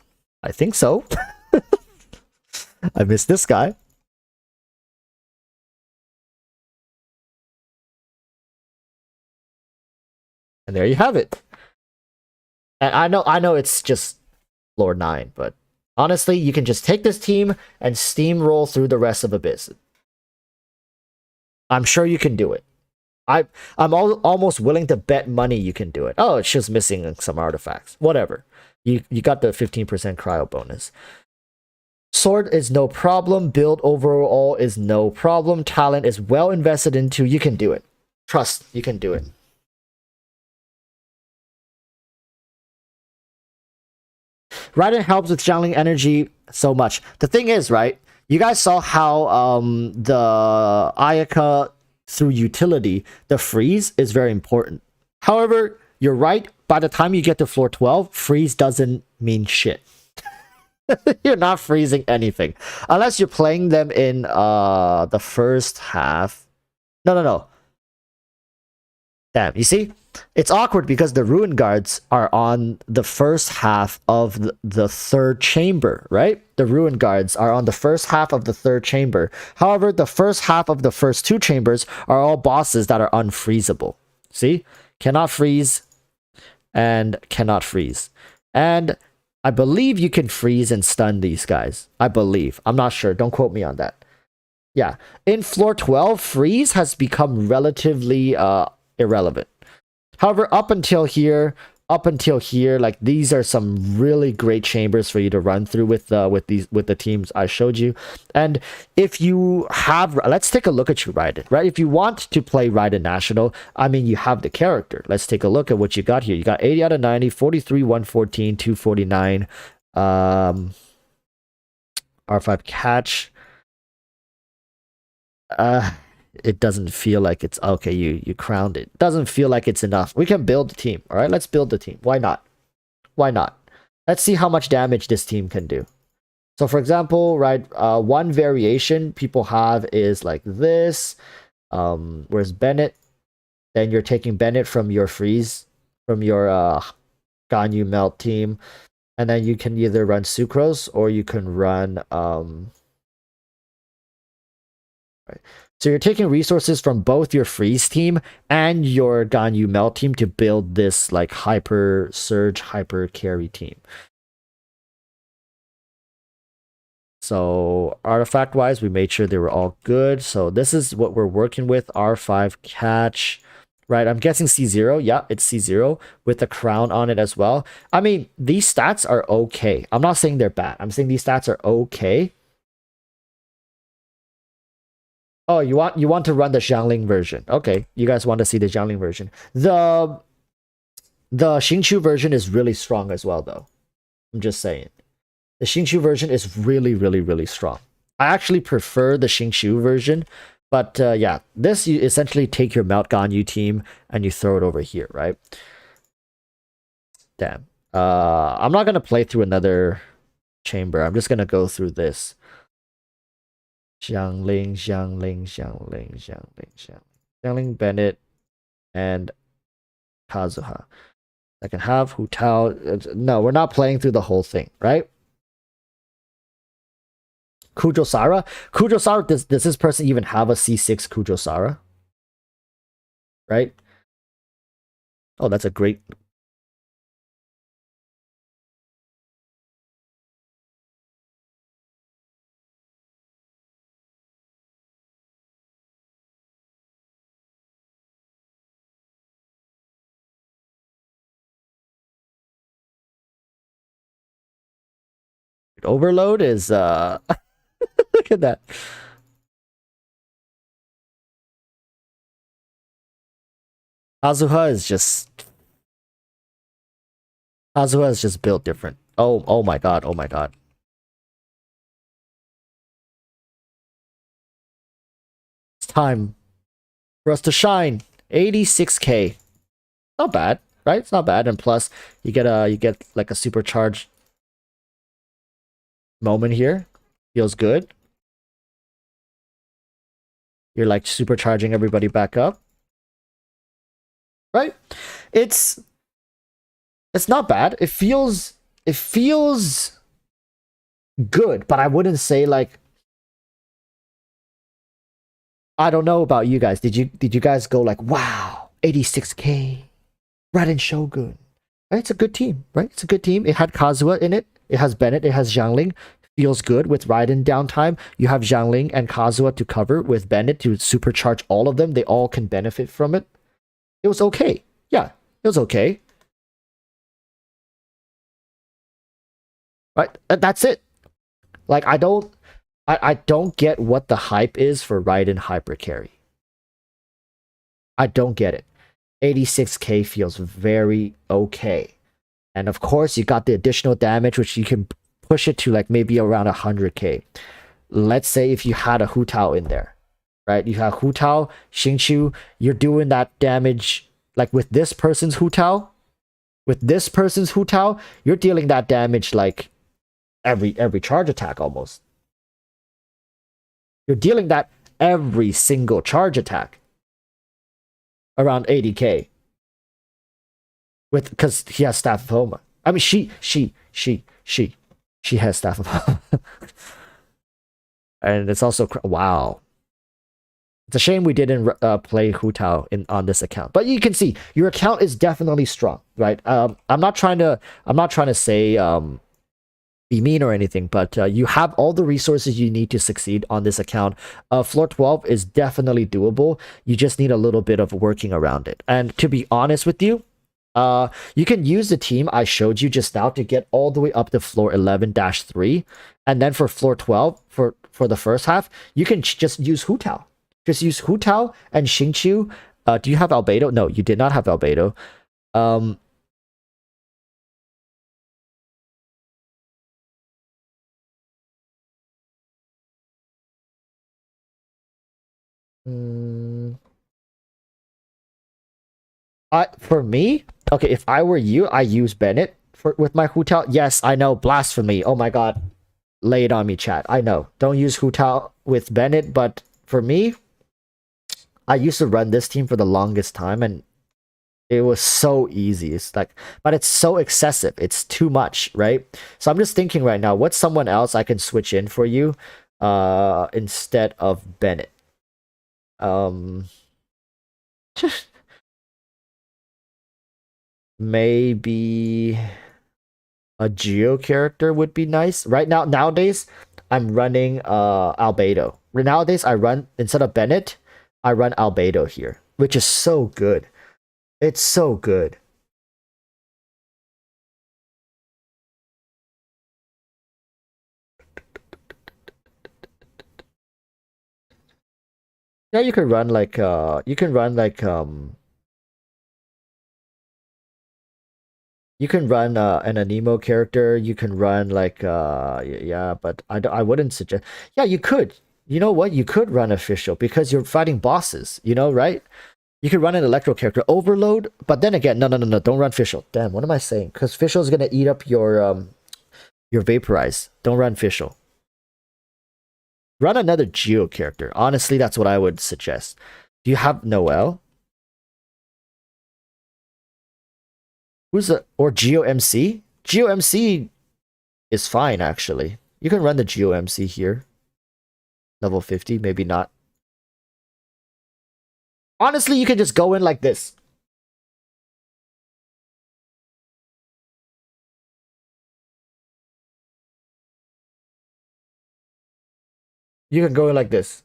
I think so. I missed this guy. And there you have it. And I know it's just floor 9, but honestly, you can just take this team and steamroll through the rest of Abyss. I'm sure you can do it. I'm almost willing to bet money you can do it. Oh, it's just missing some artifacts. Whatever. You got the 15% cryo bonus. Sword is no problem. Build overall is no problem. Talent is well invested into. You can do it. Trust, you can do it. Raiden helps with Xiangling energy so much. The thing is, right? You guys saw how the Ayaka through utility, the freeze is very important. However, you're right. By the time you get to floor 12, freeze doesn't mean shit. You're not freezing anything. Unless you're playing them in the first half. No. Damn, you see? It's awkward because the Ruin Guards are on the first half of the third chamber, right? The Ruin Guards are on the first half of the third chamber. However, the first half of the first two chambers are all bosses that are unfreezable. See? Cannot freeze and cannot freeze. And I believe you can freeze and stun these guys. I believe. I'm not sure. Don't quote me on that. Yeah. In floor 12, freeze has become relatively irrelevant. However, up until here, like these are some really great chambers for you to run through with the teams I showed you. And if you have, let's take a look at you, Raiden. Right, if you want to play Raiden National, I mean, you have the character. Let's take a look at what you got here. You got 80 out of 90, 43, 114, 249, R5 catch. It doesn't feel like it's okay. You crowned it. Doesn't feel like it's enough. We can build a team. All right, let's build the team. Why not? Why not? Let's see how much damage this team can do. So, for example, right, one variation people have is like this. Whereas Bennett, then you're taking Bennett from your freeze, from your Ganyu Melt team, and then you can either run Sucrose or you can run right. So you're taking resources from both your freeze team and your Ganyu Melt team to build this like hyper surge, hyper carry team. So artifact wise, we made sure they were all good. So this is what we're working with. R5 catch, right? I'm guessing C0. Yeah, it's C0 with the crown on it as well. I mean, these stats are okay. I'm not saying they're bad. I'm saying these stats are okay. Oh, you want to run the Xiangling version. Okay, you guys want to see the Xiangling version. The Xingqiu version is really strong as well, though. I'm just saying. The Xingqiu version is really, really, really strong. I actually prefer the Xingqiu version, but yeah, this you essentially take your Mount Ganyu team and you throw it over here, right? Damn. I'm not gonna play through another chamber. I'm just gonna go through this. Xiangling, Xiangling, Xiangling, Xiangling, Xiangling, Xiangling Bennett, and Kazuha. Second half, Hu Tao. No, we're not playing through the whole thing, right? Kujosara? Kujosara, does this person even have a C6 Kujosara? Right? Oh, that's a great... Overload is look at that. Kazuha is just built different. Oh my god, oh my god. It's time for us to shine. 86k. Not bad, right? It's not bad. And plus you get like a supercharged moment here. Feels good. You're like supercharging everybody back up. Right? It's not bad. It feels good, but I wouldn't say like... I don't know about you guys. Did you guys go like, wow, 86k, Raiden Shogun? Right? It's a good team, right? It's a good team. It had Kazuha in it. It has Bennett. It has Xiangling. Feels good with Raiden downtime. You have Xiangling and Kazuha to cover with Bennett to supercharge all of them. They all can benefit from it. It was okay. Yeah, it was okay. Right? That's it. Like, I don't get what the hype is for Raiden hyper carry. I don't get it. 86k feels very okay. And of course, you got the additional damage, which you can push it to like maybe around 100k. Let's say if you had a Hu Tao in there, right? You have Hu Tao, Xingqiu, you're doing that damage like with this person's Hu Tao. With this person's Hu Tao, you're dealing that damage like every charge attack almost. You're dealing that every single charge attack. Around 80k. Because he has Staff of Homa. I mean, she has Staff of Homa. And it's also... Wow. It's a shame we didn't play Hu Tao on this account. But you can see, your account is definitely strong, right? I'm not trying to say... be mean or anything, but you have all the resources you need to succeed on this account. Floor 12 is definitely doable. You just need a little bit of working around it. And to be honest with you, you can use the team I showed you just now to get all the way up to floor 11-3. And then for floor 12, for the first half, you can just use Hu Tao. Just use Hu Tao and Xingqiu. Do you have Albedo? No, you did not have Albedo. For me, okay, if I were you, I use Bennett with my Hu Tao. Yes, I know, blasphemy. Oh my god, lay it on me, chat. I know, don't use Hu Tao with Bennett, but for me, I used to run this team for the longest time, and it was so easy. It's like, but it's so excessive. It's too much, right? So I'm just thinking right now, what's someone else I can switch in for you, instead of Bennett? Maybe a Geo character would be nice. Right now, nowadays, I'm running Albedo. Nowadays, I run, instead of Bennett, I run Albedo here, which is so good. It's so good. Yeah, you can run like you can run an Anemo character. You can run like yeah, but I wouldn't suggest. Yeah, you could. You know what? You could run official because you're fighting bosses, you know, right? You could run an electro character overload, but then again, no, don't run official. Damn, what am I saying? Because official is gonna eat up your vaporize. Don't run official. Run another Geo character. Honestly, that's what I would suggest. Do you have Noel? Who's the or GeoMC? GeoMC is fine actually. You can run the GeoMC here. Level 50, maybe not. Honestly, you can just go in like this. You can go in like this.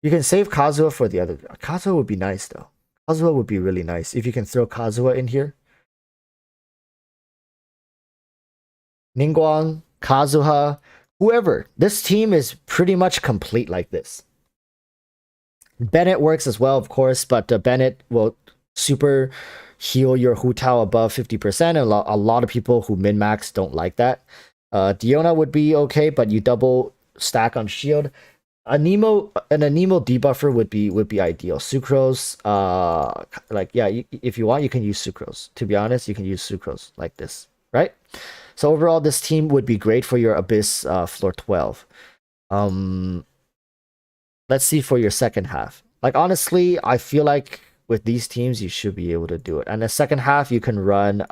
You can save Kazuha for the other. Kazuha would be nice though. Kazuha would be really nice if you can throw Kazuha in here. Ningguang, Kazuha, whoever. This team is pretty much complete like this. Bennett works as well, of course, but Bennett will super heal your Hu Tao above 50%, and a lot of people who min-max don't like that. Diona would be okay, but you double stack on shield. An Anemo debuffer would be ideal. Sucrose, like yeah, if you want, you can use Sucrose. To be honest, you can use Sucrose like this, right? So overall, this team would be great for your Abyss floor 12. Let's see for your second half. Like honestly, I feel like with these teams, you should be able to do it. And the second half, you can run.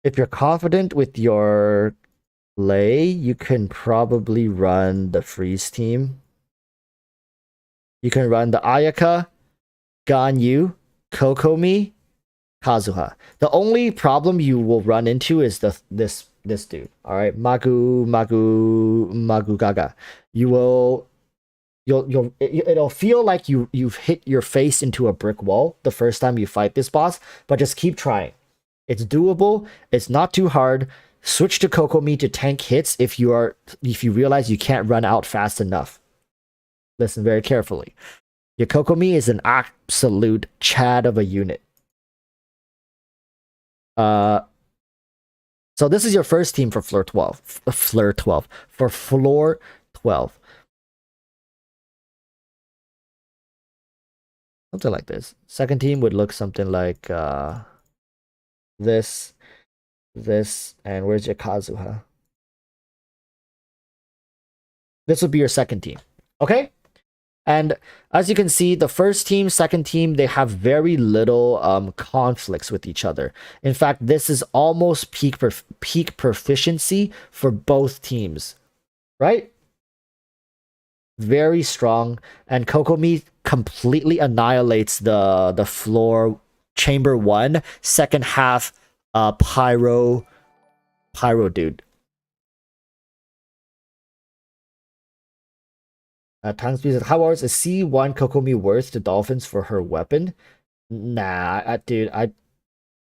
If you're confident with your play, you can probably run the freeze team. You can run the Ayaka, Ganyu, Kokomi, Kazuha. The only problem you will run into is this dude. All right, Magu Gaga. It'll feel like you've hit your face into a brick wall the first time you fight this boss, but just keep trying. It's doable. It's not too hard. Switch to Kokomi to tank hits if you realize you can't run out fast enough. Listen very carefully. Your Kokomi is an absolute chad of a unit. So this is your first team for floor 12. For floor 12. Something like this. Second team would look something like this, and where's your Kazuha? This would be your second team. Okay? And as you can see, the first team, second team, they have very little conflicts with each other. In fact, this is almost peak proficiency for both teams, right? Very strong, and Kokomi completely annihilates the floor chamber 1 second half pyro dude. Time speed. How is a C1 Kokomi worth to Dolphins for her weapon? Nah, dude, I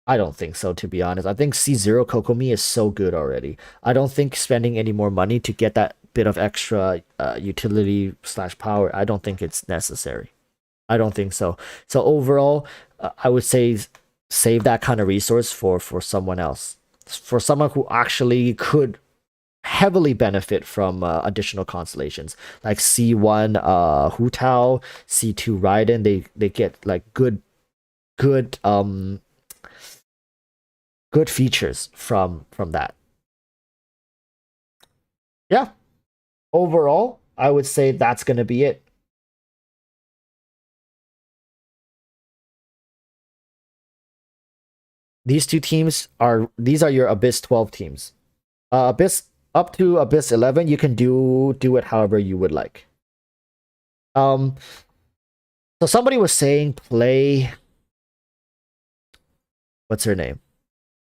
don't think so, to be honest. I think C0 Kokomi is so good already. I don't think spending any more money to get that bit of extra utility / power, I don't think it's necessary. I don't think so. So overall, I would say save that kind of resource for someone else. For someone who actually could heavily benefit from additional constellations like C1 Hu Tao, C2 Raiden. They get like good features from that. Yeah. Overall, I would say that's going to be it. These two teams are your Abyss 12 teams. Abyss up to Abyss 11, you can do it however you would like. So somebody was saying play, what's her name?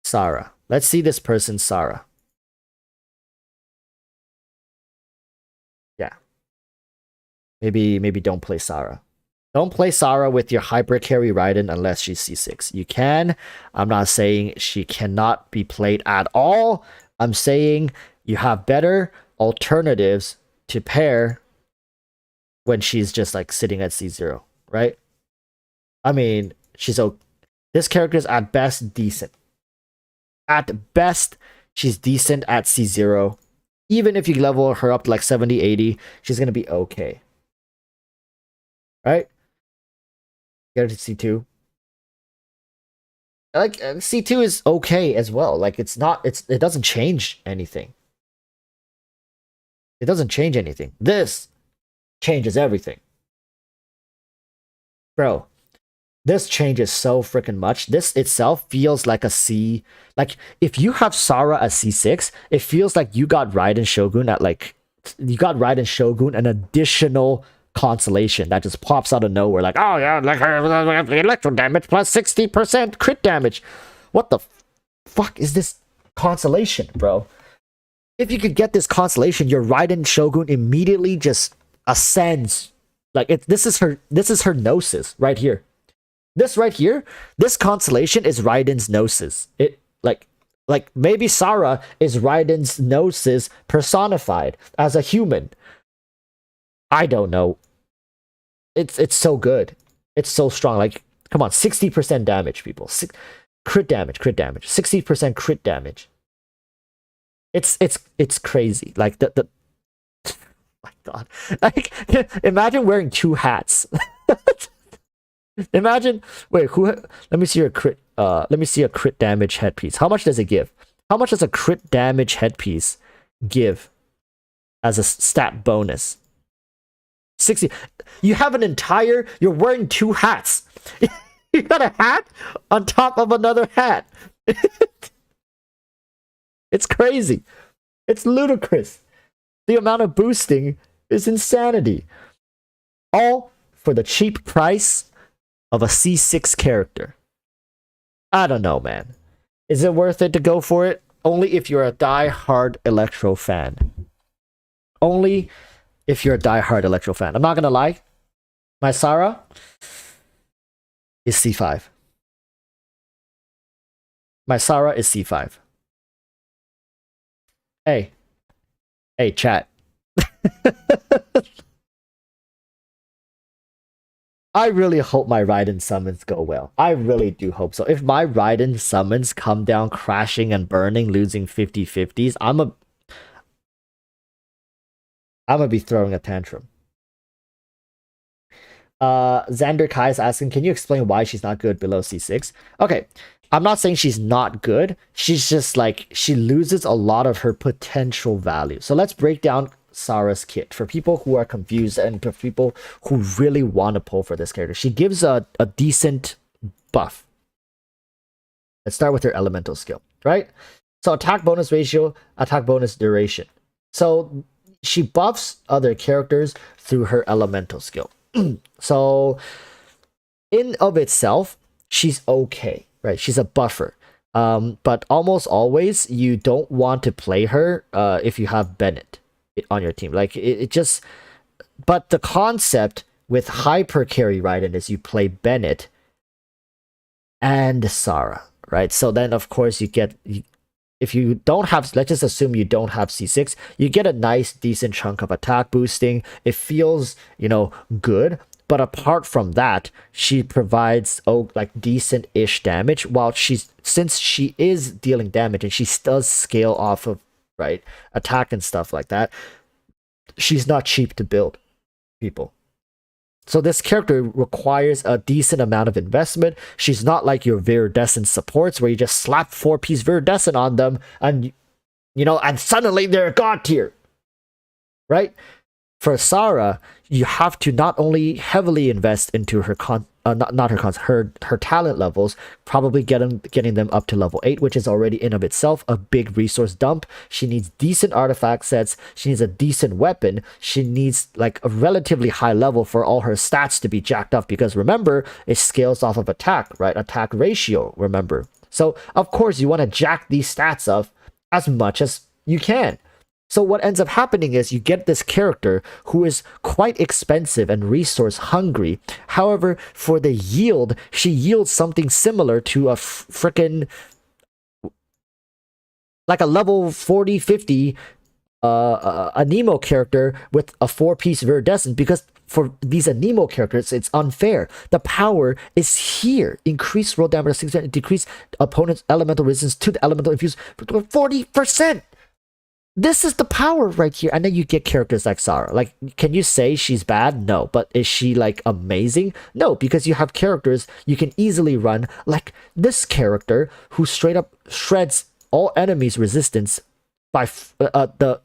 Sarah. Let's see this person, Sarah. Yeah. Maybe don't play Sarah. Don't play Sarah with your hyper carry Raiden unless she's C6. You can. I'm not saying she cannot be played at all. I'm saying you have better alternatives to pair when she's just like sitting at C0, right? I mean, this character is at best decent. At best, she's decent at C0. Even if you level her up to like 70, 80, she's going to be okay. Right? Get her to C2. Like C2 is okay as well. Like it doesn't change anything. It doesn't change anything. This changes everything. Bro, this changes so freaking much. This itself feels like a C. Like, if you have Sara at C6, it feels like you got Raiden Shogun at like, you got Raiden Shogun an additional constellation that just pops out of nowhere. Like, oh yeah, like electro damage plus 60% crit damage. What the fuck is this constellation, bro? If you could get this constellation, your Raiden Shogun immediately just ascends. Like, this is her gnosis right here. This right here, this constellation is Raiden's gnosis. It like maybe Sara is Raiden's gnosis personified as a human. I don't know. It's so good. It's so strong. Like, come on, 60% damage, people. Crit damage. 60% crit damage. It's crazy. Like the my god. Like, imagine wearing two hats. Imagine, wait, let me see your crit, let me see a crit damage headpiece. How much does it give? How much does a crit damage headpiece give as a stat bonus? 60. You have an entire, you're wearing two hats. You got a hat on top of another hat. It's crazy. It's ludicrous. The amount of boosting is insanity. All for the cheap price of a C6 character. I don't know, man. Is it worth it to go for it? Only if you're a die-hard Electro fan. Only if you're a die-hard Electro fan. I'm not gonna lie. My Sara is C5. My Sara is C5. Hey. Hey, chat. I really hope my Raiden summons go well. I really do hope so. If my Raiden summons come down crashing and burning, losing 50-50s, I'm gonna be throwing a tantrum. Xander Kai is asking, can you explain why she's not good below C6? Okay, I'm not saying she's not good. She's just like, she loses a lot of her potential value. So let's break down Sara's kit for people who are confused and for people who really want to pull for this character. She gives a decent buff. Let's start with her elemental skill, right? So attack bonus ratio, attack bonus duration. So she buffs other characters through her elemental skill. So in of itself, she's okay, right? She's a buffer. But almost always you don't want to play her if you have Bennett on your team. Like, it just, but the concept with hyper carry Raiden is you play Bennett and Sara, right? So then of course you get, if you don't have, let's just assume you don't have C6, you get a nice decent chunk of attack boosting. It feels, you know, good. But apart from that, she provides like decent-ish damage, while since she is dealing damage and she does scale off of, right, attack and stuff like that, she's not cheap to build, people. So this character requires a decent amount of investment. She's not like your Viridescent supports where you just slap 4-piece Viridescent on them and, you know, and suddenly they're god tier, right? For Sara, you have to not only heavily invest into her her talent levels, probably getting them up to level 8, which is already in of itself a big resource dump. She needs decent artifact sets. She needs a decent weapon. She needs like a relatively high level for all her stats to be jacked up, because remember, it scales off of attack, right? Attack ratio, remember. So of course you want to jack these stats up as much as you can. So what ends up happening is you get this character who is quite expensive and resource hungry. However, for the yield, she yields something similar to a freaking, like a level 40-50 Anemo character with a 4-piece Viridescent, because for these Anemo characters, it's unfair. The power is here. Increase roll damage 6%, decrease opponent's elemental resistance to the elemental infused 40%. This is the power right here. And then you get characters like Sara. Like, can you say she's bad? No. But is she like amazing? No, because you have characters you can easily run, like this character who straight up shreds all enemies' resistance by the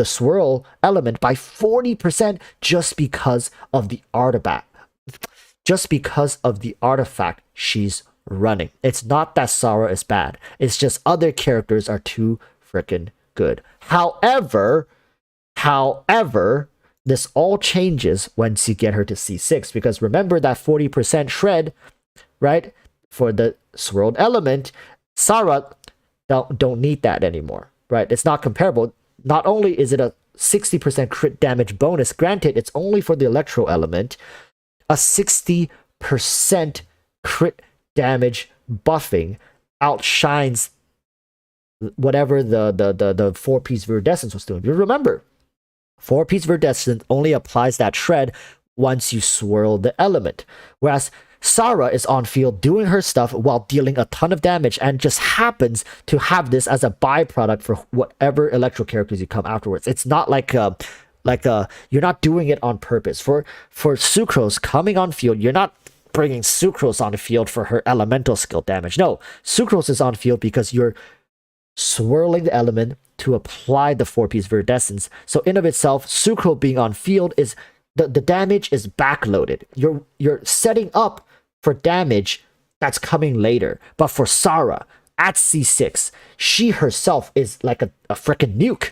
swirl element by 40% just because of the artifact. just because of the artifact she's running. It's not that Sarah is bad. It's just other characters are too freaking good. However, this all changes once you get her to C6, because remember that 40% shred, right? For the swirled element, Sarah don't need that anymore, right? It's not comparable. Not only is it a 60% crit damage bonus, granted, it's only for the electro element, a 60% crit damage buffing outshines whatever the 4-piece viridescence was doing. You remember, 4-piece viridescence only applies that shred once you swirl the element, whereas Sarah is on field doing her stuff while dealing a ton of damage, and just happens to have this as a byproduct for whatever electro characters you come afterwards. It's not like you're not doing it on purpose. For Sucrose coming on field, you're not bringing Sucrose on the field for her elemental skill damage. No, Sucrose is on field because you're swirling the element to apply the 4-piece viridescence. So in of itself, Sucrose being on field is the damage is backloaded. You're setting up for damage that's coming later. But for Sarah at C6, she herself is like a freaking nuke.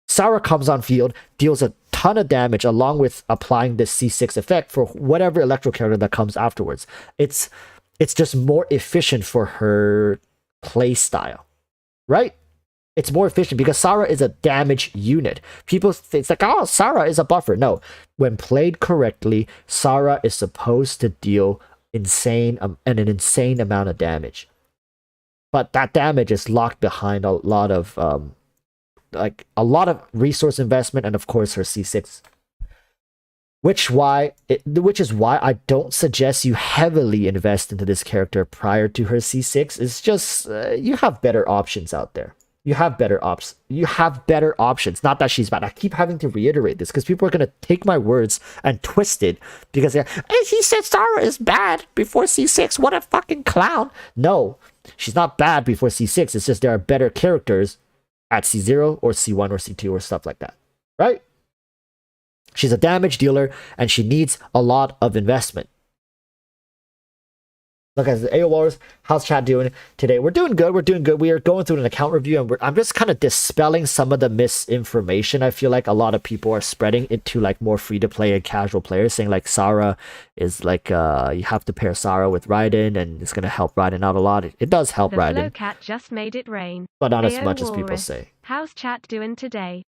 Sarah comes on field, deals a ton of damage along with applying this C6 effect for whatever electro character that comes afterwards. It's just more efficient for her play style, right? It's more efficient because Sarah is a damage unit. People think it's like, oh, Sarah is a buffer. No, when played correctly, Sarah is supposed to deal an insane amount of damage. But that damage is locked behind a lot of resource investment, and of course her C6. Which is why I don't suggest you heavily invest into this character prior to her C6. It's just you have better options out there. You have better options. Not that she's bad. I keep having to reiterate this because people are gonna take my words and twist it because hey, he said Sarah is bad before C6. What a fucking clown. No, she's not bad before C6. It's just there are better characters at C0 or C1 or C2 or stuff like that, right? She's a damage dealer and she needs a lot of investment. Look, as the EroticWalruss, how's chat doing today? We're doing good. We are going through an account review, and I'm just kind of dispelling some of the misinformation. I feel like a lot of people are spreading it to like more free to play and casual players, saying like Sarah is like you have to pair Sarah with Raiden, and it's gonna help Raiden out a lot. It does help Raiden. The Flowcat just made it rain. But not as much as people say. How's chat doing today?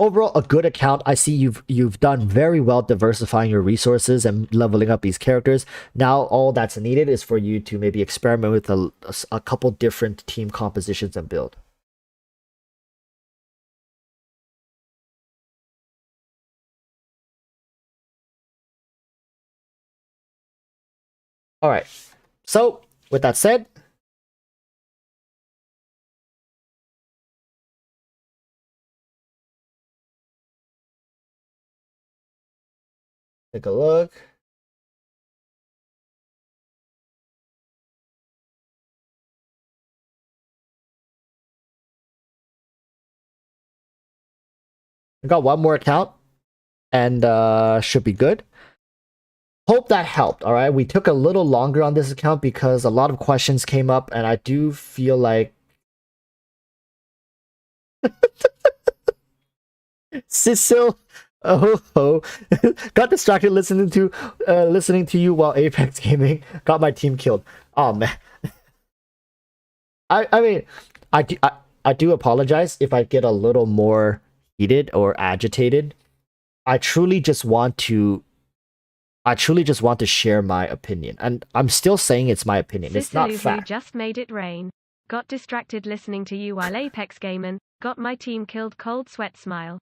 Overall, a good account. I see you've done very well diversifying your resources and leveling up these characters. Now all that's needed is for you to maybe experiment with a couple different team compositions and build. All right. So with that said, take a look. I got one more account and should be good. Hope that helped. All right, we took a little longer on this account because a lot of questions came up, and I do feel like Cecil got distracted listening to you while Apex gaming. Got my team killed. Oh man. I mean, I do apologize if I get a little more heated or agitated. I truly just want to share my opinion, and I'm still saying it's my opinion. It's not fact. Just made it rain. Got distracted listening to you while Apex gaming. Got my team killed. Cold sweat smile.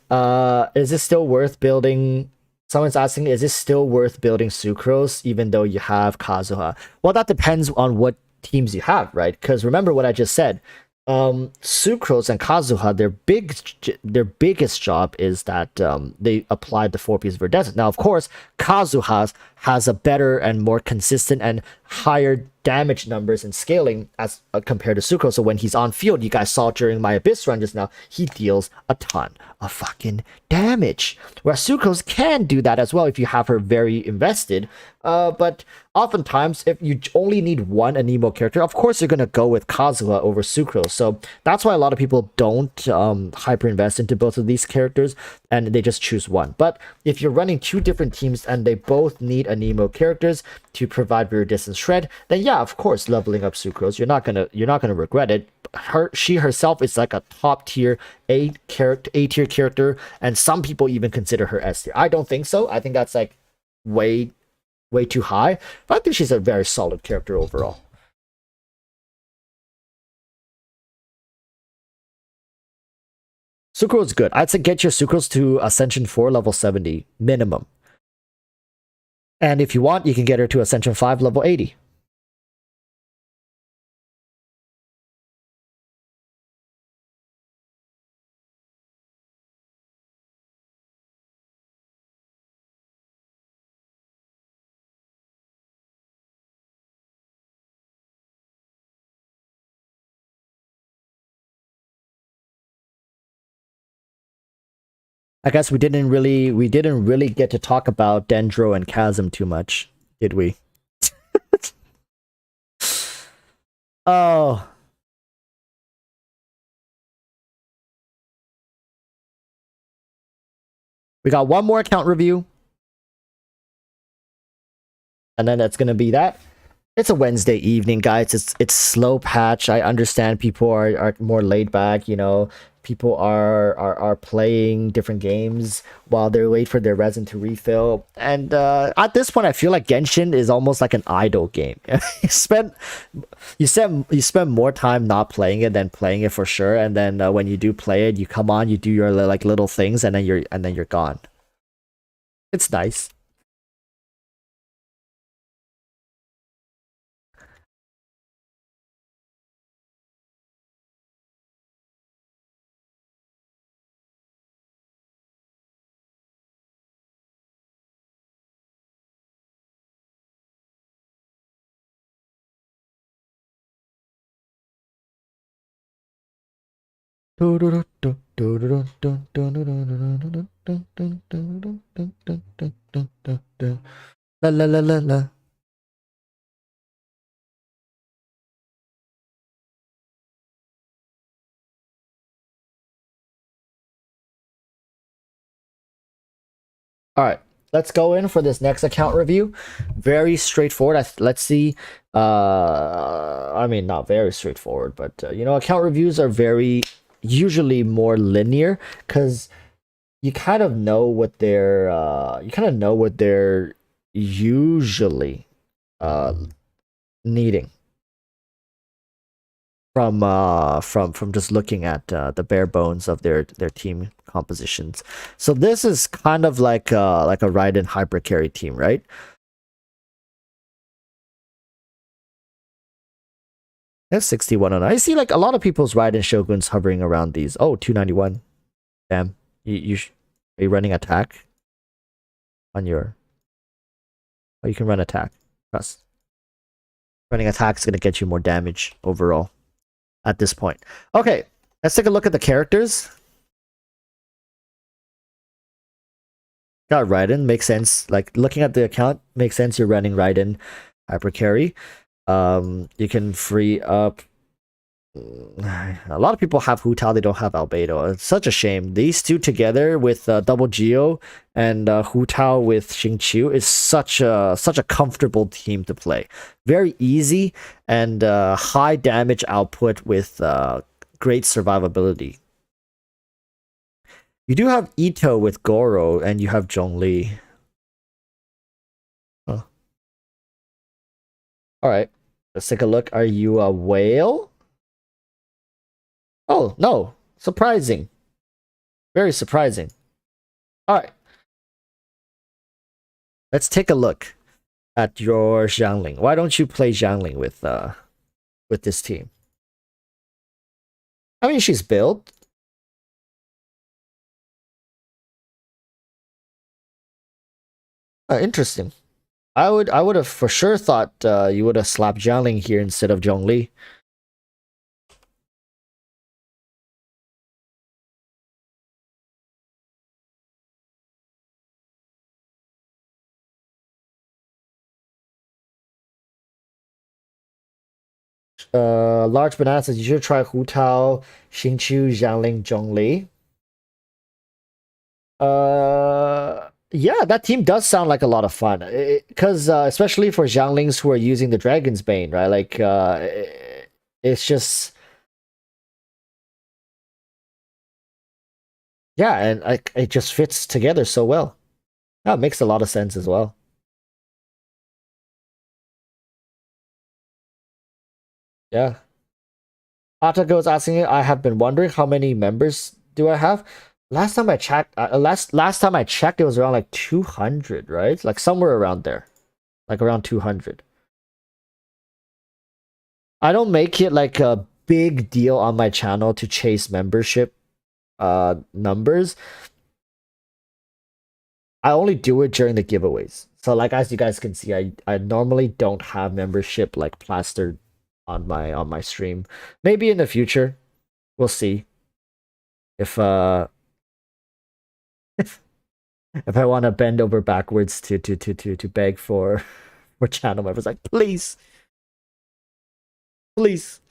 Is it still worth building? Someone's asking, is it still worth building Sucrose even though you have Kazuha? Well, that depends on what teams you have, right? Because remember what I just said. Sucrose and Kazuha, their biggest job is that they applied the 4-piece viridescence. Now, of course, Kazuha's has a better and more consistent and higher damage numbers and scaling as compared to Sucrose. So when he's on field, you guys saw during my Abyss run just now, he deals a ton of fucking damage. Whereas Sucrose can do that as well if you have her very invested. But oftentimes, if you only need one Anemo character, of course you're gonna go with Kazuha over Sucrose. So that's why a lot of people don't hyper invest into both of these characters and they just choose one. But if you're running two different teams and they both need Anemo characters to provide rear distance shred, then yeah, of course, leveling up Sucrose, you're not gonna regret it. She herself is like a top tier A tier character, and some people even consider her S tier. I don't think so. I think that's like way too high, but I think she's a very solid character overall. Sucrose is good. I'd say get your Sucrose to Ascension 4 level 70 minimum. And if you want, you can get her to Ascension 5 level 80. I guess we didn't really get to talk about Dendro and Chasm too much, did we? Oh. We got one more account review. And then that's gonna be that. It's a Wednesday evening, guys. It's slow patch. I understand people are more laid back, you know. People are playing different games while they wait for their resin to refill. And at this point, I feel like Genshin is almost like an idle game. you spend more time not playing it than playing it for sure. And then when you do play it, you come on, you do your like little things, and then you're gone. It's nice. La la la la la. All right, let's go in for this next account review. Very straightforward. Let's see. I mean, not very straightforward, but you know, account reviews are very usually more linear because you kind of know what they're usually uh needing from just looking at the bare bones of their team compositions. So this is kind of like a Raiden hyper carry team, right? That's 61 on. I see like a lot of people's Raiden Shoguns hovering around these. Oh, 291. Damn. Are you running attack on your? Oh, you can run attack. Trust. Running attack is gonna get you more damage overall at this point. Okay, let's take a look at the characters. Got Raiden, makes sense. Like looking at the account, makes sense. You're running Raiden hyper carry. You can free up. A lot of people have Hu Tao, they don't have Albedo. It's such a shame. These two together with Double Geo and Hu Tao with Xing Qiu is such a comfortable team to play. Very easy and high damage output with great survivability. You do have Ito with Goro and you have Zhongli. Huh. Alright, let's take a look. Are you a whale? Oh, no. Surprising. Very surprising. Alright. Let's take a look at your Xiangling. Why don't you play Xiangling with this team? I mean, she's built. Interesting. I would have for sure thought you would have slapped Jiangling here instead of Zhongli. Large Banana says you should try Hu Tao, Xingqiu, Jiangling, Zhongli. Yeah, that team does sound like a lot of fun. Because especially for Jianglings who are using the Dragon's Bane, right? Like, it's just yeah, and it just fits together so well. That makes a lot of sense as well. Yeah. Atago is asking, I have been wondering how many members do I have? Last time I checked, last time I checked, it was around like 200, right? Like somewhere around there, like around 200. I don't make it like a big deal on my channel to chase membership numbers. I only do it during the giveaways. So like as you guys can see, I normally don't have membership like plastered on my stream. Maybe in the future, we'll see. If if I want to bend over backwards to beg for channel members, like please, please.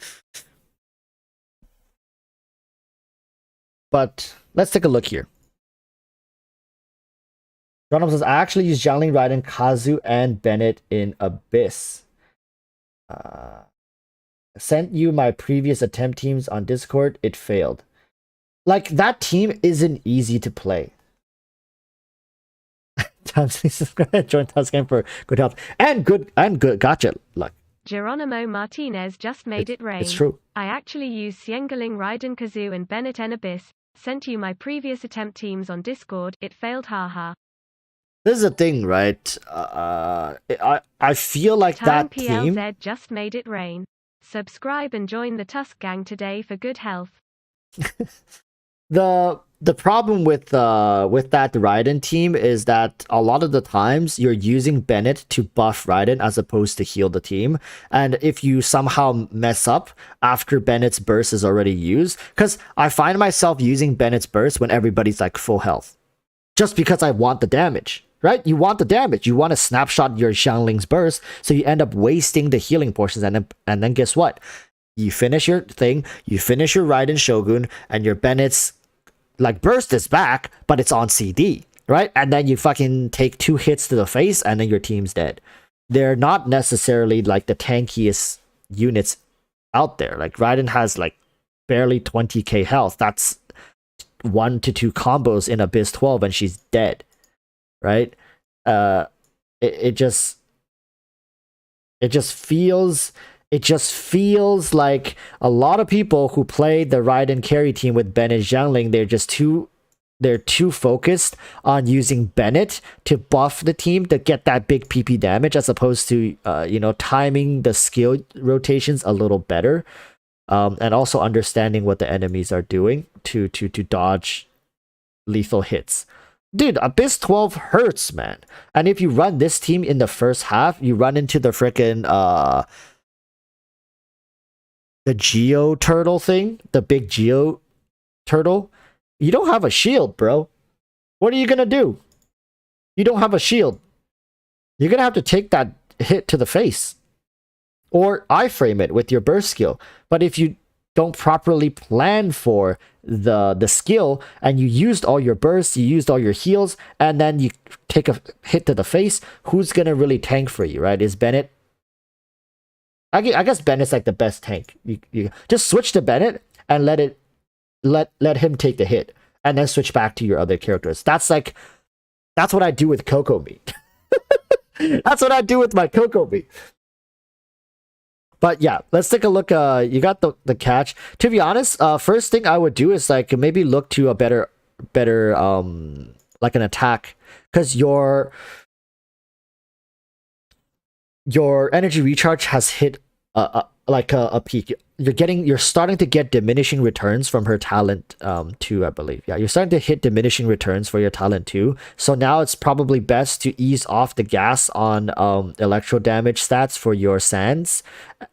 But let's take a look here. Ronald says, I actually use Jiangling, Raiden, Kazu, and Bennett in Abyss. Sent you my previous attempt teams on Discord. It failed. Like, that team isn't easy to play. Join Task Game for good health. And good gotcha luck. Geronimo Martinez just made it rain. It's true. I actually use Xiangaling, Raiden, Kazoo, and Bennett in Abyss. Sent you my previous attempt teams on Discord. It failed, haha. This is the thing, right? I feel like that team. PLZ just made it rain. Subscribe and join the Tusk Gang today for good health. The problem with that Raiden team is that a lot of the times you're using Bennett to buff Raiden as opposed to heal the team, and if you somehow mess up after Bennett's burst is already used, because I find myself using Bennett's burst when everybody's like full health, just because I want the damage. Right? You want the damage. You want to snapshot your Xiangling's burst, so you end up wasting the healing portions, and then guess what? You finish your thing, you finish your Raiden Shogun, and your Bennett's like burst is back, but it's on CD, right? And then you fucking take 2 hits to the face, and then your team's dead. They're not necessarily like the tankiest units out there. Like Raiden has like barely 20k health. That's 1 to 2 combos in Abyss 12, and she's dead. Right? It just feels like a lot of people who play the Raiden carry team with Bennett Jiangling, they're too focused on using Bennett to buff the team to get that big PP damage, as opposed to timing the skill rotations a little better, and also understanding what the enemies are doing to dodge lethal hits. Dude, Abyss 12 hurts, man. And if you run this team in the first half, you run into the frickin' the Geo Turtle thing, the big Geo Turtle. You don't have a shield, bro. What are you gonna do? You don't have a shield. You're gonna have to take that hit to the face, or iframe it with your burst skill. But if you don't properly plan for the skill, and you used all your bursts, you used all your heals, and then you take a hit to the face, who's gonna really tank for you, right? Is Bennett? I guess Bennett's like the best tank. You just switch to Bennett and let him take the hit, and then switch back to your other characters. That's what I do with Coco Meat. That's what I do with my Coco Meat. But yeah, let's take a look. You got the catch. To be honest, first thing I would do is like maybe look to a better like an attack, because your energy recharge has hit like a peak. you're starting to get diminishing returns from her talent 2, I believe. Yeah, you're starting to hit diminishing returns for your talent 2. So now it's probably best to ease off the gas on electro damage stats for your sands.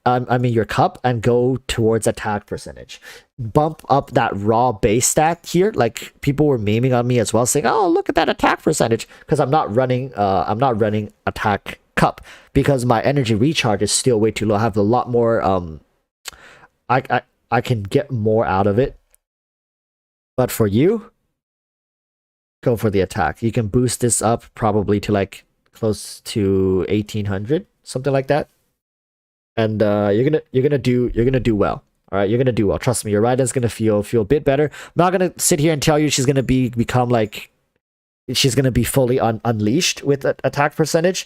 I mean your cup, and go towards attack percentage. Bump up that raw base stat here. Like people were memeing on me as well, saying, "Oh, look at that attack percentage," because I'm not running attack cup because my energy recharge is still way too low. I have a lot more I can get more out of it. But for you, go for the attack. You can boost this up probably to like close to 1800, something like that. And you're gonna do well. All right, you're gonna do well. Trust me, your Raiden's gonna feel a bit better. I'm not gonna sit here and tell you she's gonna become like she's gonna be fully unleashed with attack percentage.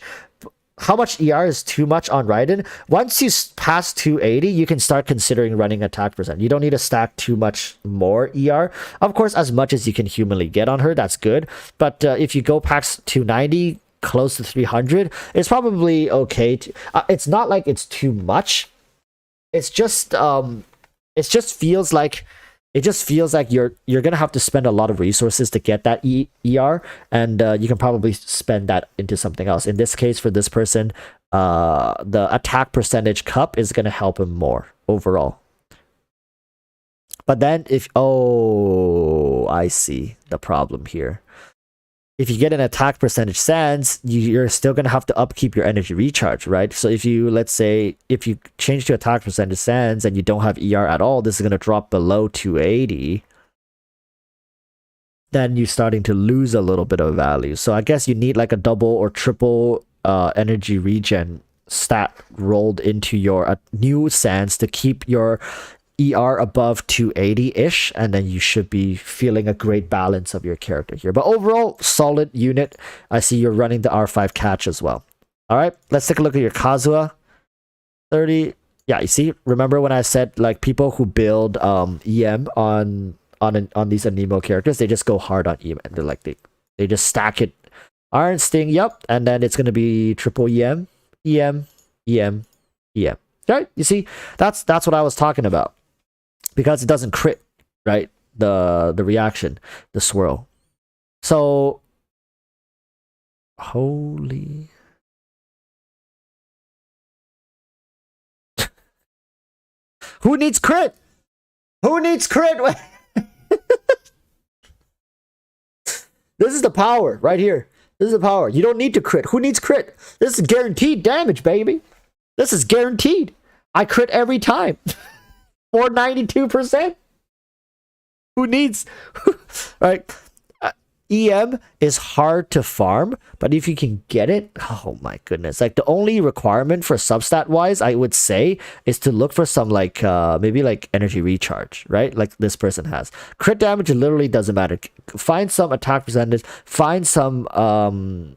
How much ER is too much on Raiden? Once you pass 280, you can start considering running attack percent. You don't need to stack too much more ER. Of course, as much as you can humanly get on her, that's good. But if you go past 290, close to 300, it's probably okay. It's not like it's too much. It's just feels like you're gonna have to spend a lot of resources to get that ER, and you can probably spend that into something else. In this case, for this person, the attack percentage cup is gonna help him more overall. But then I see the problem here. If you get an attack percentage sands, you're still going to have to upkeep your energy recharge, right? So if you, let's say, if you change to attack percentage sands and you don't have ER at all, this is going to drop below 280. Then you're starting to lose a little bit of value. So I guess you need like a double or triple energy regen stat rolled into your new sands to keep your ER above 280-ish, and then you should be feeling a great balance of your character here. But overall, solid unit. I see you're running the R5 catch as well. All right, let's take a look at your Kazuha. 30. Yeah, you see, remember when I said like people who build EM on these Anemo characters, they just go hard on EM, and they're like they just stack it. Iron Sting, yep, and then it's gonna be triple EM, EM, EM, EM. Right? You see, that's what I was talking about. Because it doesn't crit, right? The reaction, the swirl. So, holy. Who needs crit? Who needs crit? This is the power right here. This is the power. You don't need to crit. Who needs crit? This is guaranteed damage, baby. This is guaranteed. I crit every time. 492%. Who needs? Right? EM is hard to farm, but if you can get it, oh my goodness. Like the only requirement for substat wise, I would say, is to look for some like maybe like energy recharge, right? Like this person has. Crit damage literally doesn't matter. Find some attack percentage, find some find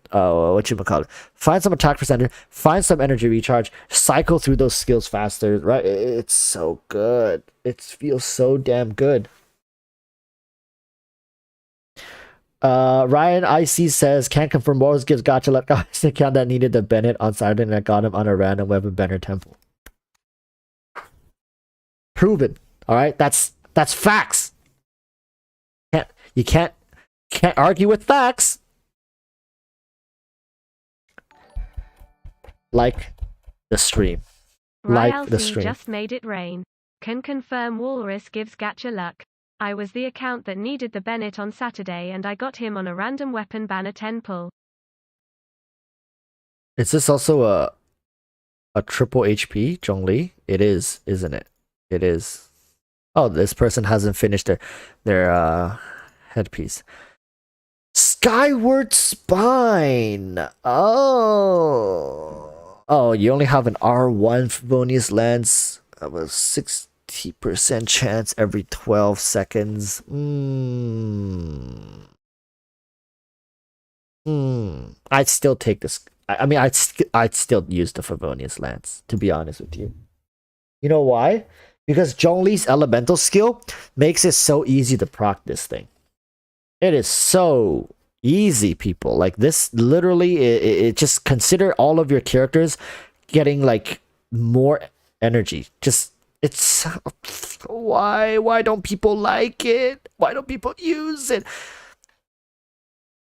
some attack percentage, find some energy recharge, cycle through those skills faster, right? It's so good. It feels so damn good. Ryan IC says, can't confirm Morris gives gotcha luck guys account that needed the Bennett on Saturday and I got him on a random weapon Banner Temple. Proven. Alright? That's facts. You can't argue with facts. Like the stream. Like the stream. Just made it rain. Can confirm Walrus gives gacha luck. I was the account that needed the Bennett on Saturday and I got him on a random weapon banner 10 pull. Is this also a triple HP, Zhongli? It is, isn't it? It is. Oh, this person hasn't finished their headpiece. Skyward Spine. Oh, you only have an R1 Favonius Lance of a 60% chance every 12 seconds. I'd still take this. I mean, I'd still use the Favonius Lance, to be honest with you. You know why? Because Zhongli's elemental skill makes it so easy to proc this thing. It is so easy, people. Like this, literally, it just consider all of your characters getting like more energy. Just It's why don't people like it? Why don't people use it?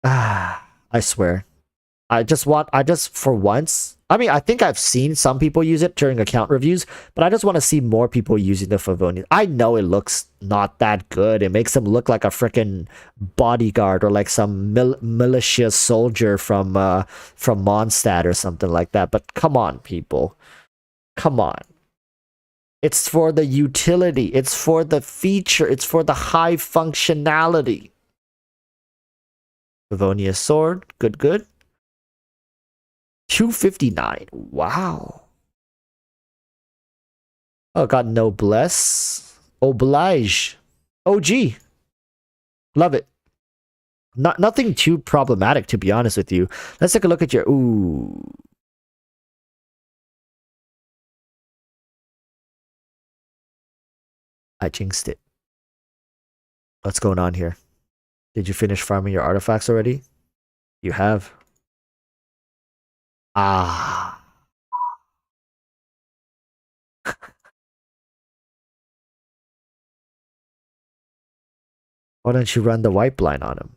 I swear. I just for once. I mean, I think I've seen some people use it during account reviews, but I just want to see more people using the Favonian. I know it looks not that good. It makes him look like a freaking bodyguard or like some militia soldier from Mondstadt or something like that. But come on, people. Come on. It's for the utility. It's for the feature. It's for the high functionality. Livonia sword. Good, good. 259. Wow. Oh, got noblesse. Oblige. OG. Love it. Nothing too problematic, to be honest with you. Let's take a look at your... Ooh. I jinxed it. What's going on here? Did you finish farming your artifacts already? You have. Ah. Why don't you run the white blind on him?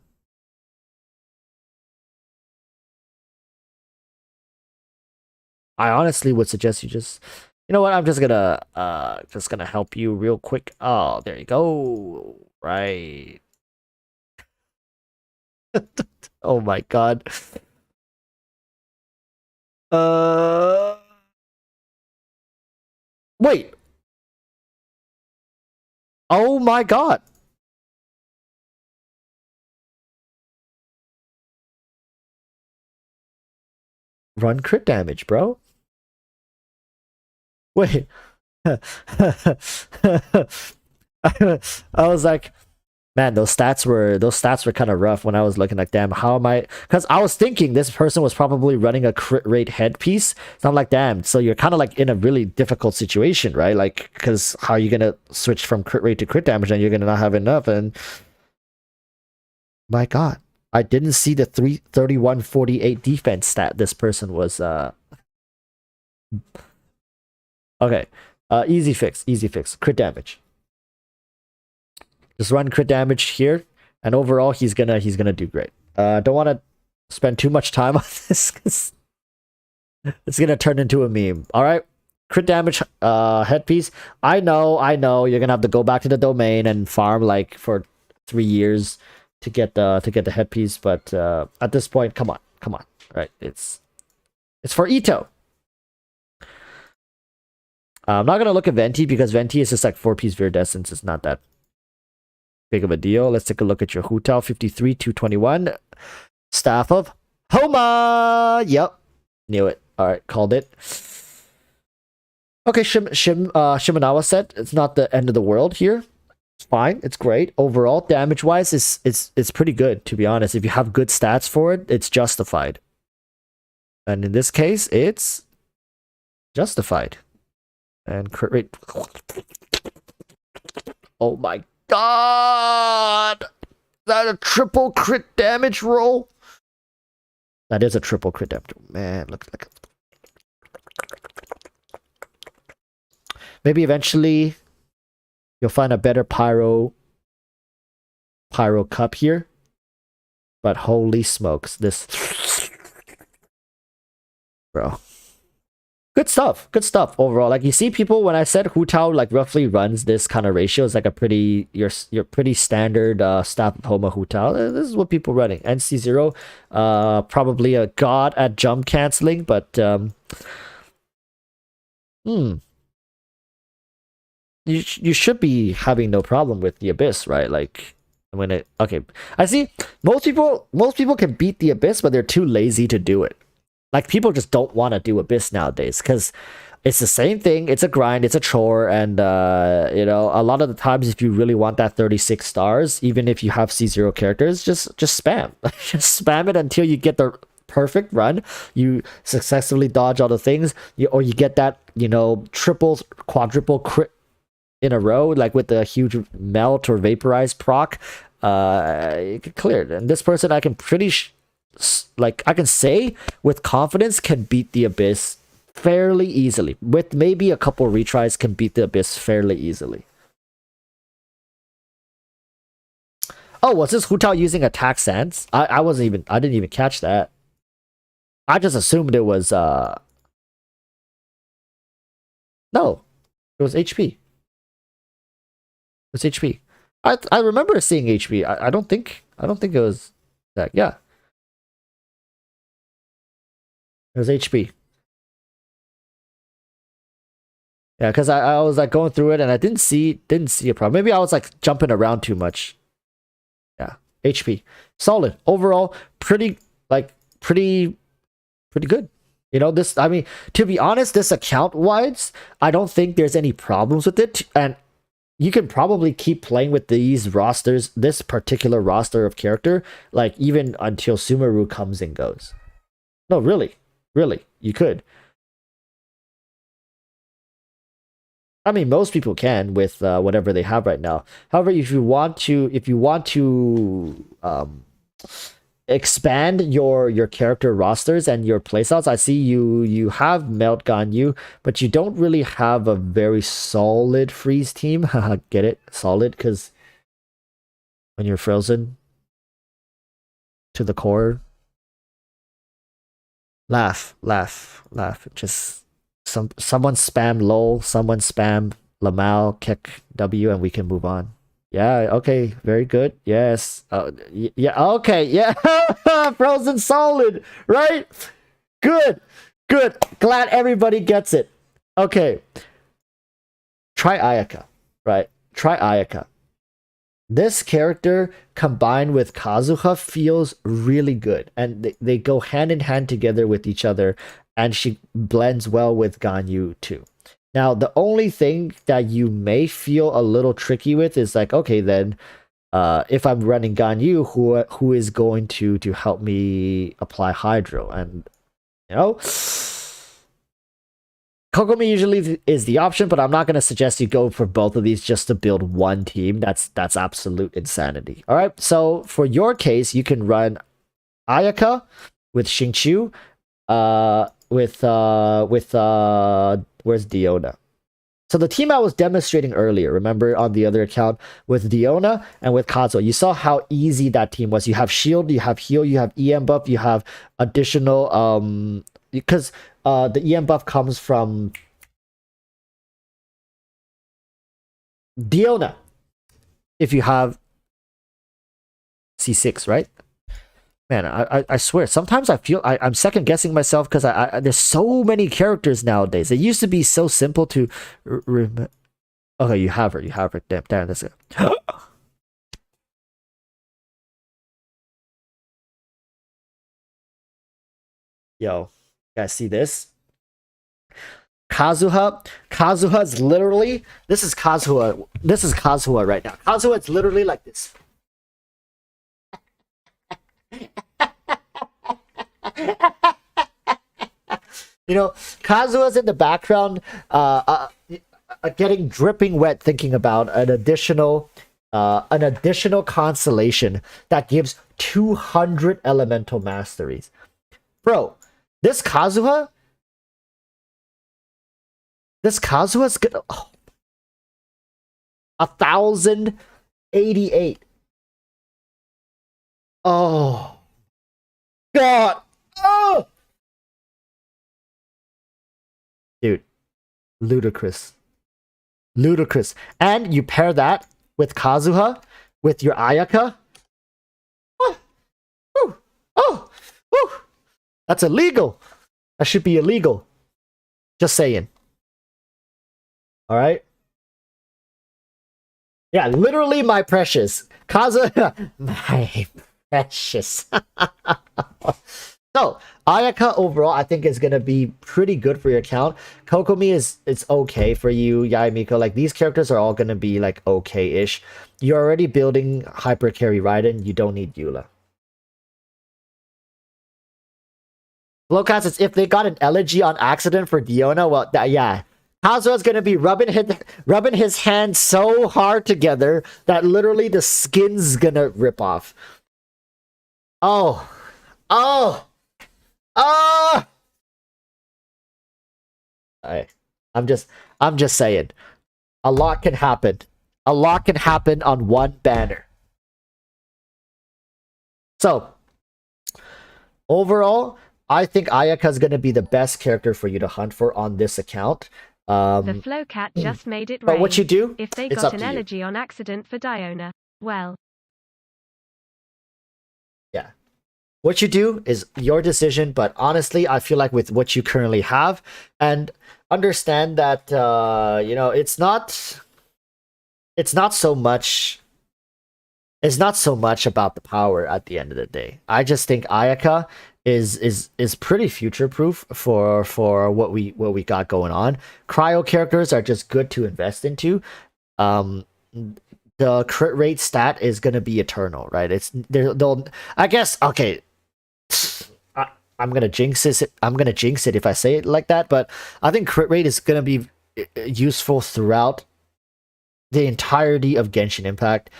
I honestly would suggest you just... You know what? I'm just gonna help you real quick. Oh, there you go. Right. Oh my god. Wait. Oh my god. Run crit damage, bro. Wait. I was like, man, those stats were kind of rough when I was looking like, damn, how am I? Because I was thinking this person was probably running a crit rate headpiece. So I'm like, damn, so you're kind of like in a really difficult situation, right? Like, because how are you gonna switch from crit rate to crit damage and you're gonna not have enough? And my god, I didn't see the 331-48 defense stat this person was okay. Easy fix, crit damage. Just run crit damage here, and overall he's gonna do great. Don't want to spend too much time on this because it's gonna turn into a meme. All right, crit damage headpiece. I know you're gonna have to go back to the domain and farm like for 3 years to get the headpiece, but at this point, come on, right? It's for Ito. I'm not gonna look at Venti because Venti is just like 4-piece Viridescence. It's not that big of a deal. Let's take a look at your Hu Tao 53 221 Staff of Homa. Yep, knew it. All right, called it. Okay, Shimenawa said it's not the end of the world here. It's fine. It's great overall. Damage wise, it's pretty good, to be honest. If you have good stats for it, it's justified. And in this case, it's justified. And crit rate. Oh my god! Is that a triple crit damage roll? That is a triple crit damage. Man, look like. Maybe eventually you'll find a better pyro cup here. But holy smokes, this bro. Good stuff overall. Like, you see people, when I said Hu Tao like roughly runs this kind of ratio, it's like a pretty your pretty standard Staff of Homa Hu Tao. This is what people running. NC0, probably a god at jump canceling, but you should be having no problem with the Abyss, right? Like, okay, I see most people can beat the Abyss, but they're too lazy to do it. Like, people just don't want to do Abyss nowadays because it's the same thing. It's a grind. It's a chore. And, you know, a lot of the times if you really want that 36 stars, even if you have C0 characters, just spam. Just spam it until you get the perfect run. You successfully dodge all the things. Or you get that, you know, triple, quadruple crit in a row, like with the huge melt or vaporize proc. You can clear it. And this person, I can I can say with confidence, can beat the Abyss fairly easily. With maybe a couple retries, can beat the Abyss fairly easily. Oh, was this Hu Tao using attack stance? I didn't even catch that. I just assumed it was no, it was HP. It was HP. I remember seeing HP. I don't think it was that. Yeah, it was HP. Yeah, because I was like going through it and I didn't see a problem. Maybe I was like jumping around too much. Yeah, HP solid overall. Pretty good. You know, this, I mean, to be honest, this account wise, I don't think there's any problems with it. And you can probably keep playing with these rosters, this particular roster of character, like even until Sumeru comes and goes. No, really, you could. I mean, most people can with whatever they have right now. However, if you want to expand your character rosters and your playstyles, I see you have Melt Ganyu, but you don't really have a very solid freeze team. Get it? Solid, because when you're frozen to the core, laugh. Just someone spam lol, someone spam Lamau, kick W, and we can move on. Yeah, okay, very good. Yes. Yeah, okay, yeah. Frozen solid, right? Good. Glad everybody gets it. Okay. Try Ayaka, right? Try Ayaka. This character combined with Kazuha feels really good, and they go hand in hand together with each other, and she blends well with Ganyu too. Now, the only thing that you may feel a little tricky with is like, okay, then if I'm running Ganyu, who is going to help me apply Hydro? And, you know, Kokomi usually is the option, but I'm not going to suggest you go for both of these just to build one team. That's absolute insanity. All right, so for your case, you can run Ayaka with Xingqiu, where's Diona? So the team I was demonstrating earlier, remember on the other account with Diona and with Kazuo, you saw how easy that team was. You have shield, you have heal, you have EM buff, you have additional because the EM buff comes from Diona if you have C6, right? Man, I swear, sometimes I feel I'm second guessing myself because I there's so many characters nowadays. It used to be so simple to okay, you have her. Damn, that's it. Yo, you guys see this? Kazuha's literally, this is Kazuha right now. Kazuha is literally like this. You know, Kazuha's in the background, getting dripping wet, thinking about an additional constellation that gives 200 elemental masteries. Bro, this Kazuha's gonna 1,088. Oh God. Oh, dude, ludicrous. And you pair that with Kazuha, with your Ayaka. Oh, oh, oh, oh. That's illegal. That should be illegal. Just saying. All right. Yeah, literally, my precious Kazuha, my precious. So, Ayaka overall, I think is gonna be pretty good for your account. Kokomi it's okay for you, Yaimiko. Like these characters are all gonna be like okay-ish. You're already building Hyper Carry Raiden, you don't need Eula. Flowcast is if they got an elegy on accident for Diona, well yeah. Kazuha's gonna be rubbing his hands so hard together that literally the skin's gonna rip off. Oh. I, I'm just saying. A lot can happen. A lot can happen on one banner. So overall, I think Ayaka is going to be the best character for you to hunt for on this account. The Flowcat just made it rain. But what you do, if they it's got up an to you. elegy on accident for Diona, well. Yeah. What you do is your decision, but honestly, I feel like with what you currently have, and understand that it's not so much about the power at the end of the day. I just think Ayaka is pretty future proof for what we got going on. Cryo characters are just good to invest into. The crit rate stat is gonna be eternal, right? They'll I guess okay. I'm gonna jinx it. I'm gonna jinx it if I say it like that, but I think crit rate is gonna be useful throughout the entirety of Genshin Impact.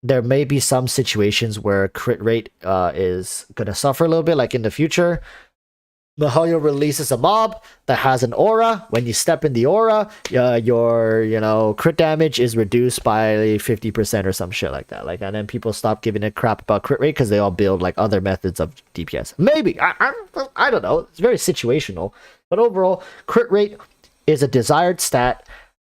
There may be some situations where crit rate is gonna suffer a little bit, like in the future. Mihoyo releases a mob that has an aura. When you step in the aura, your crit damage is reduced by 50% or some shit like that. Like, and then people stop giving a crap about crit rate because they all build like other methods of DPS. Maybe I don't know. It's very situational, but overall, crit rate is a desired stat.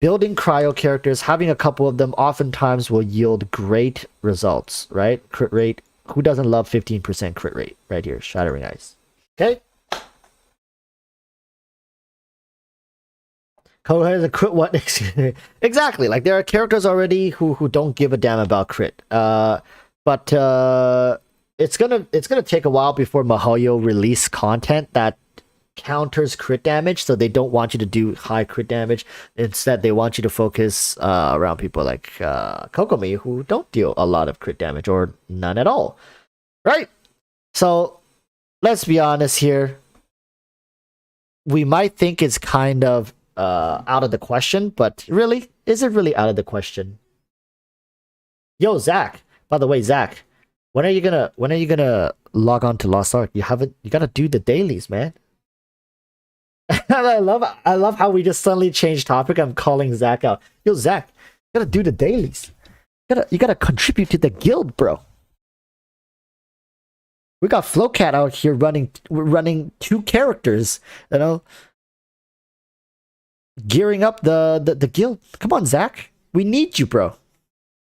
Building cryo characters, having a couple of them, oftentimes will yield great results. Right? Crit rate. Who doesn't love 15% crit rate? Right here, Shattering Ice. Okay. Has a crit what? Exactly. Like there are characters already who don't give a damn about crit. But it's gonna take a while before Mihoyo release content that counters crit damage. So they don't want you to do high crit damage. Instead, they want you to focus around people like Kokomi who don't deal a lot of crit damage or none at all. Right? So let's be honest here. We might think it's kind of out of the question, but really, is it really out of the question? Yo, Zach. By the way, Zach, when are you gonna log on to Lost Ark? You gotta do the dailies, man. I love how we just suddenly changed topic. I'm calling Zach out. Yo, Zach, you gotta do the dailies. You gotta contribute to the guild, bro. We got Flowcat out here running 2 characters, gearing up the guild. Come on, Zach. We need you, bro.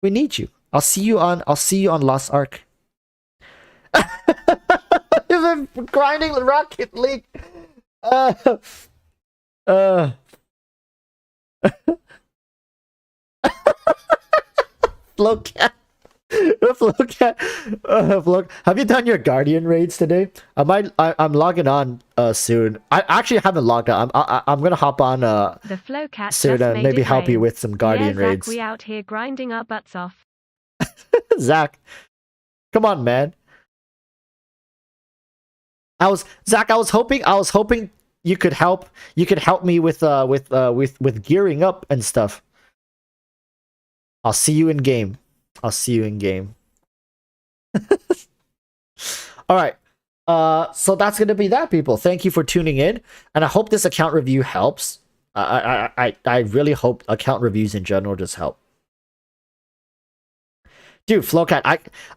We need you. I'll see you on Lost Ark. Grinding the Rocket League. Flowcat. Have you done your Guardian raids today? I'm logging on soon. I actually haven't logged on. I'm gonna hop on the Flowcat soon and maybe help you with some Guardian Zach, raids. We out here grinding our butts off. Zach, come on, man. I was hoping you could help me with gearing up and stuff. I'll see you in game. All right. So that's gonna be that, people. Thank you for tuning in, and I hope this account review helps. I really hope account reviews in general just help. Dude, Flowcat,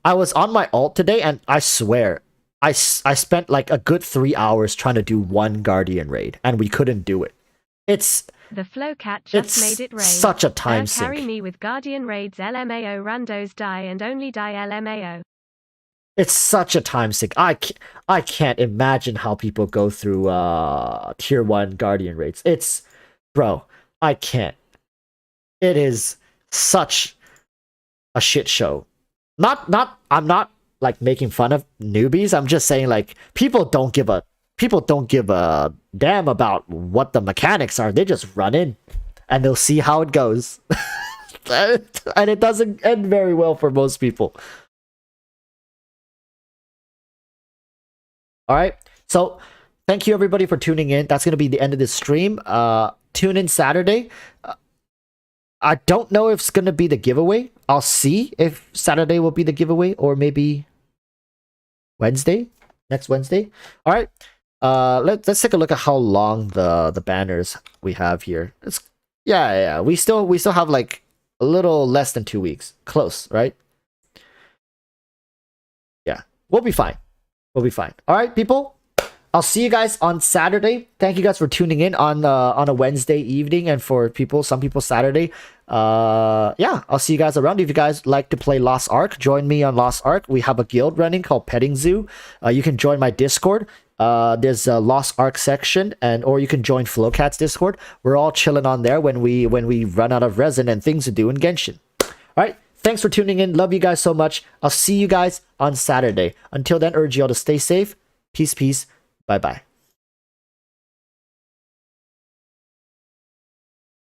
I was on my alt today, and I swear, I spent like a good 3 hours trying to do one Guardian raid, and we couldn't do it. The Flowcat just made it rain. Such a time sink. Carry me with Guardian raids LMAO randos die and only die LMAO. It's such a time sink. I can't imagine how people go through tier 1 Guardian raids. Bro, I can't. It is such a shit show. I'm not like making fun of newbies. I'm just saying like people don't give a damn about what the mechanics are. They just run in and they'll see how it goes. And it doesn't end very well for most people. All right. So thank you everybody for tuning in. That's going to be the end of this stream. Tune in Saturday. I don't know if it's going to be the giveaway. I'll see if Saturday will be the giveaway or maybe Wednesday, next Wednesday. All right. Let's take a look at how long the banners we have here. It's yeah. We still have like a little less than 2 weeks. Close, right? Yeah, we'll be fine. We'll be fine. All right, people. I'll see you guys on Saturday. Thank you guys for tuning in on a Wednesday evening, and for some people Saturday. Yeah, I'll see you guys around. If you guys like to play Lost Ark, join me on Lost Ark. We have a guild running called Petting Zoo. You can join my Discord. There's a Lost Ark section, or you can join Flowcat's Discord. We're all chilling on there when we run out of resin and things to do in Genshin. All right. Thanks for tuning in. Love you guys so much. I'll see you guys on Saturday. Until then, urge you all to stay safe. Peace, peace. Bye-bye.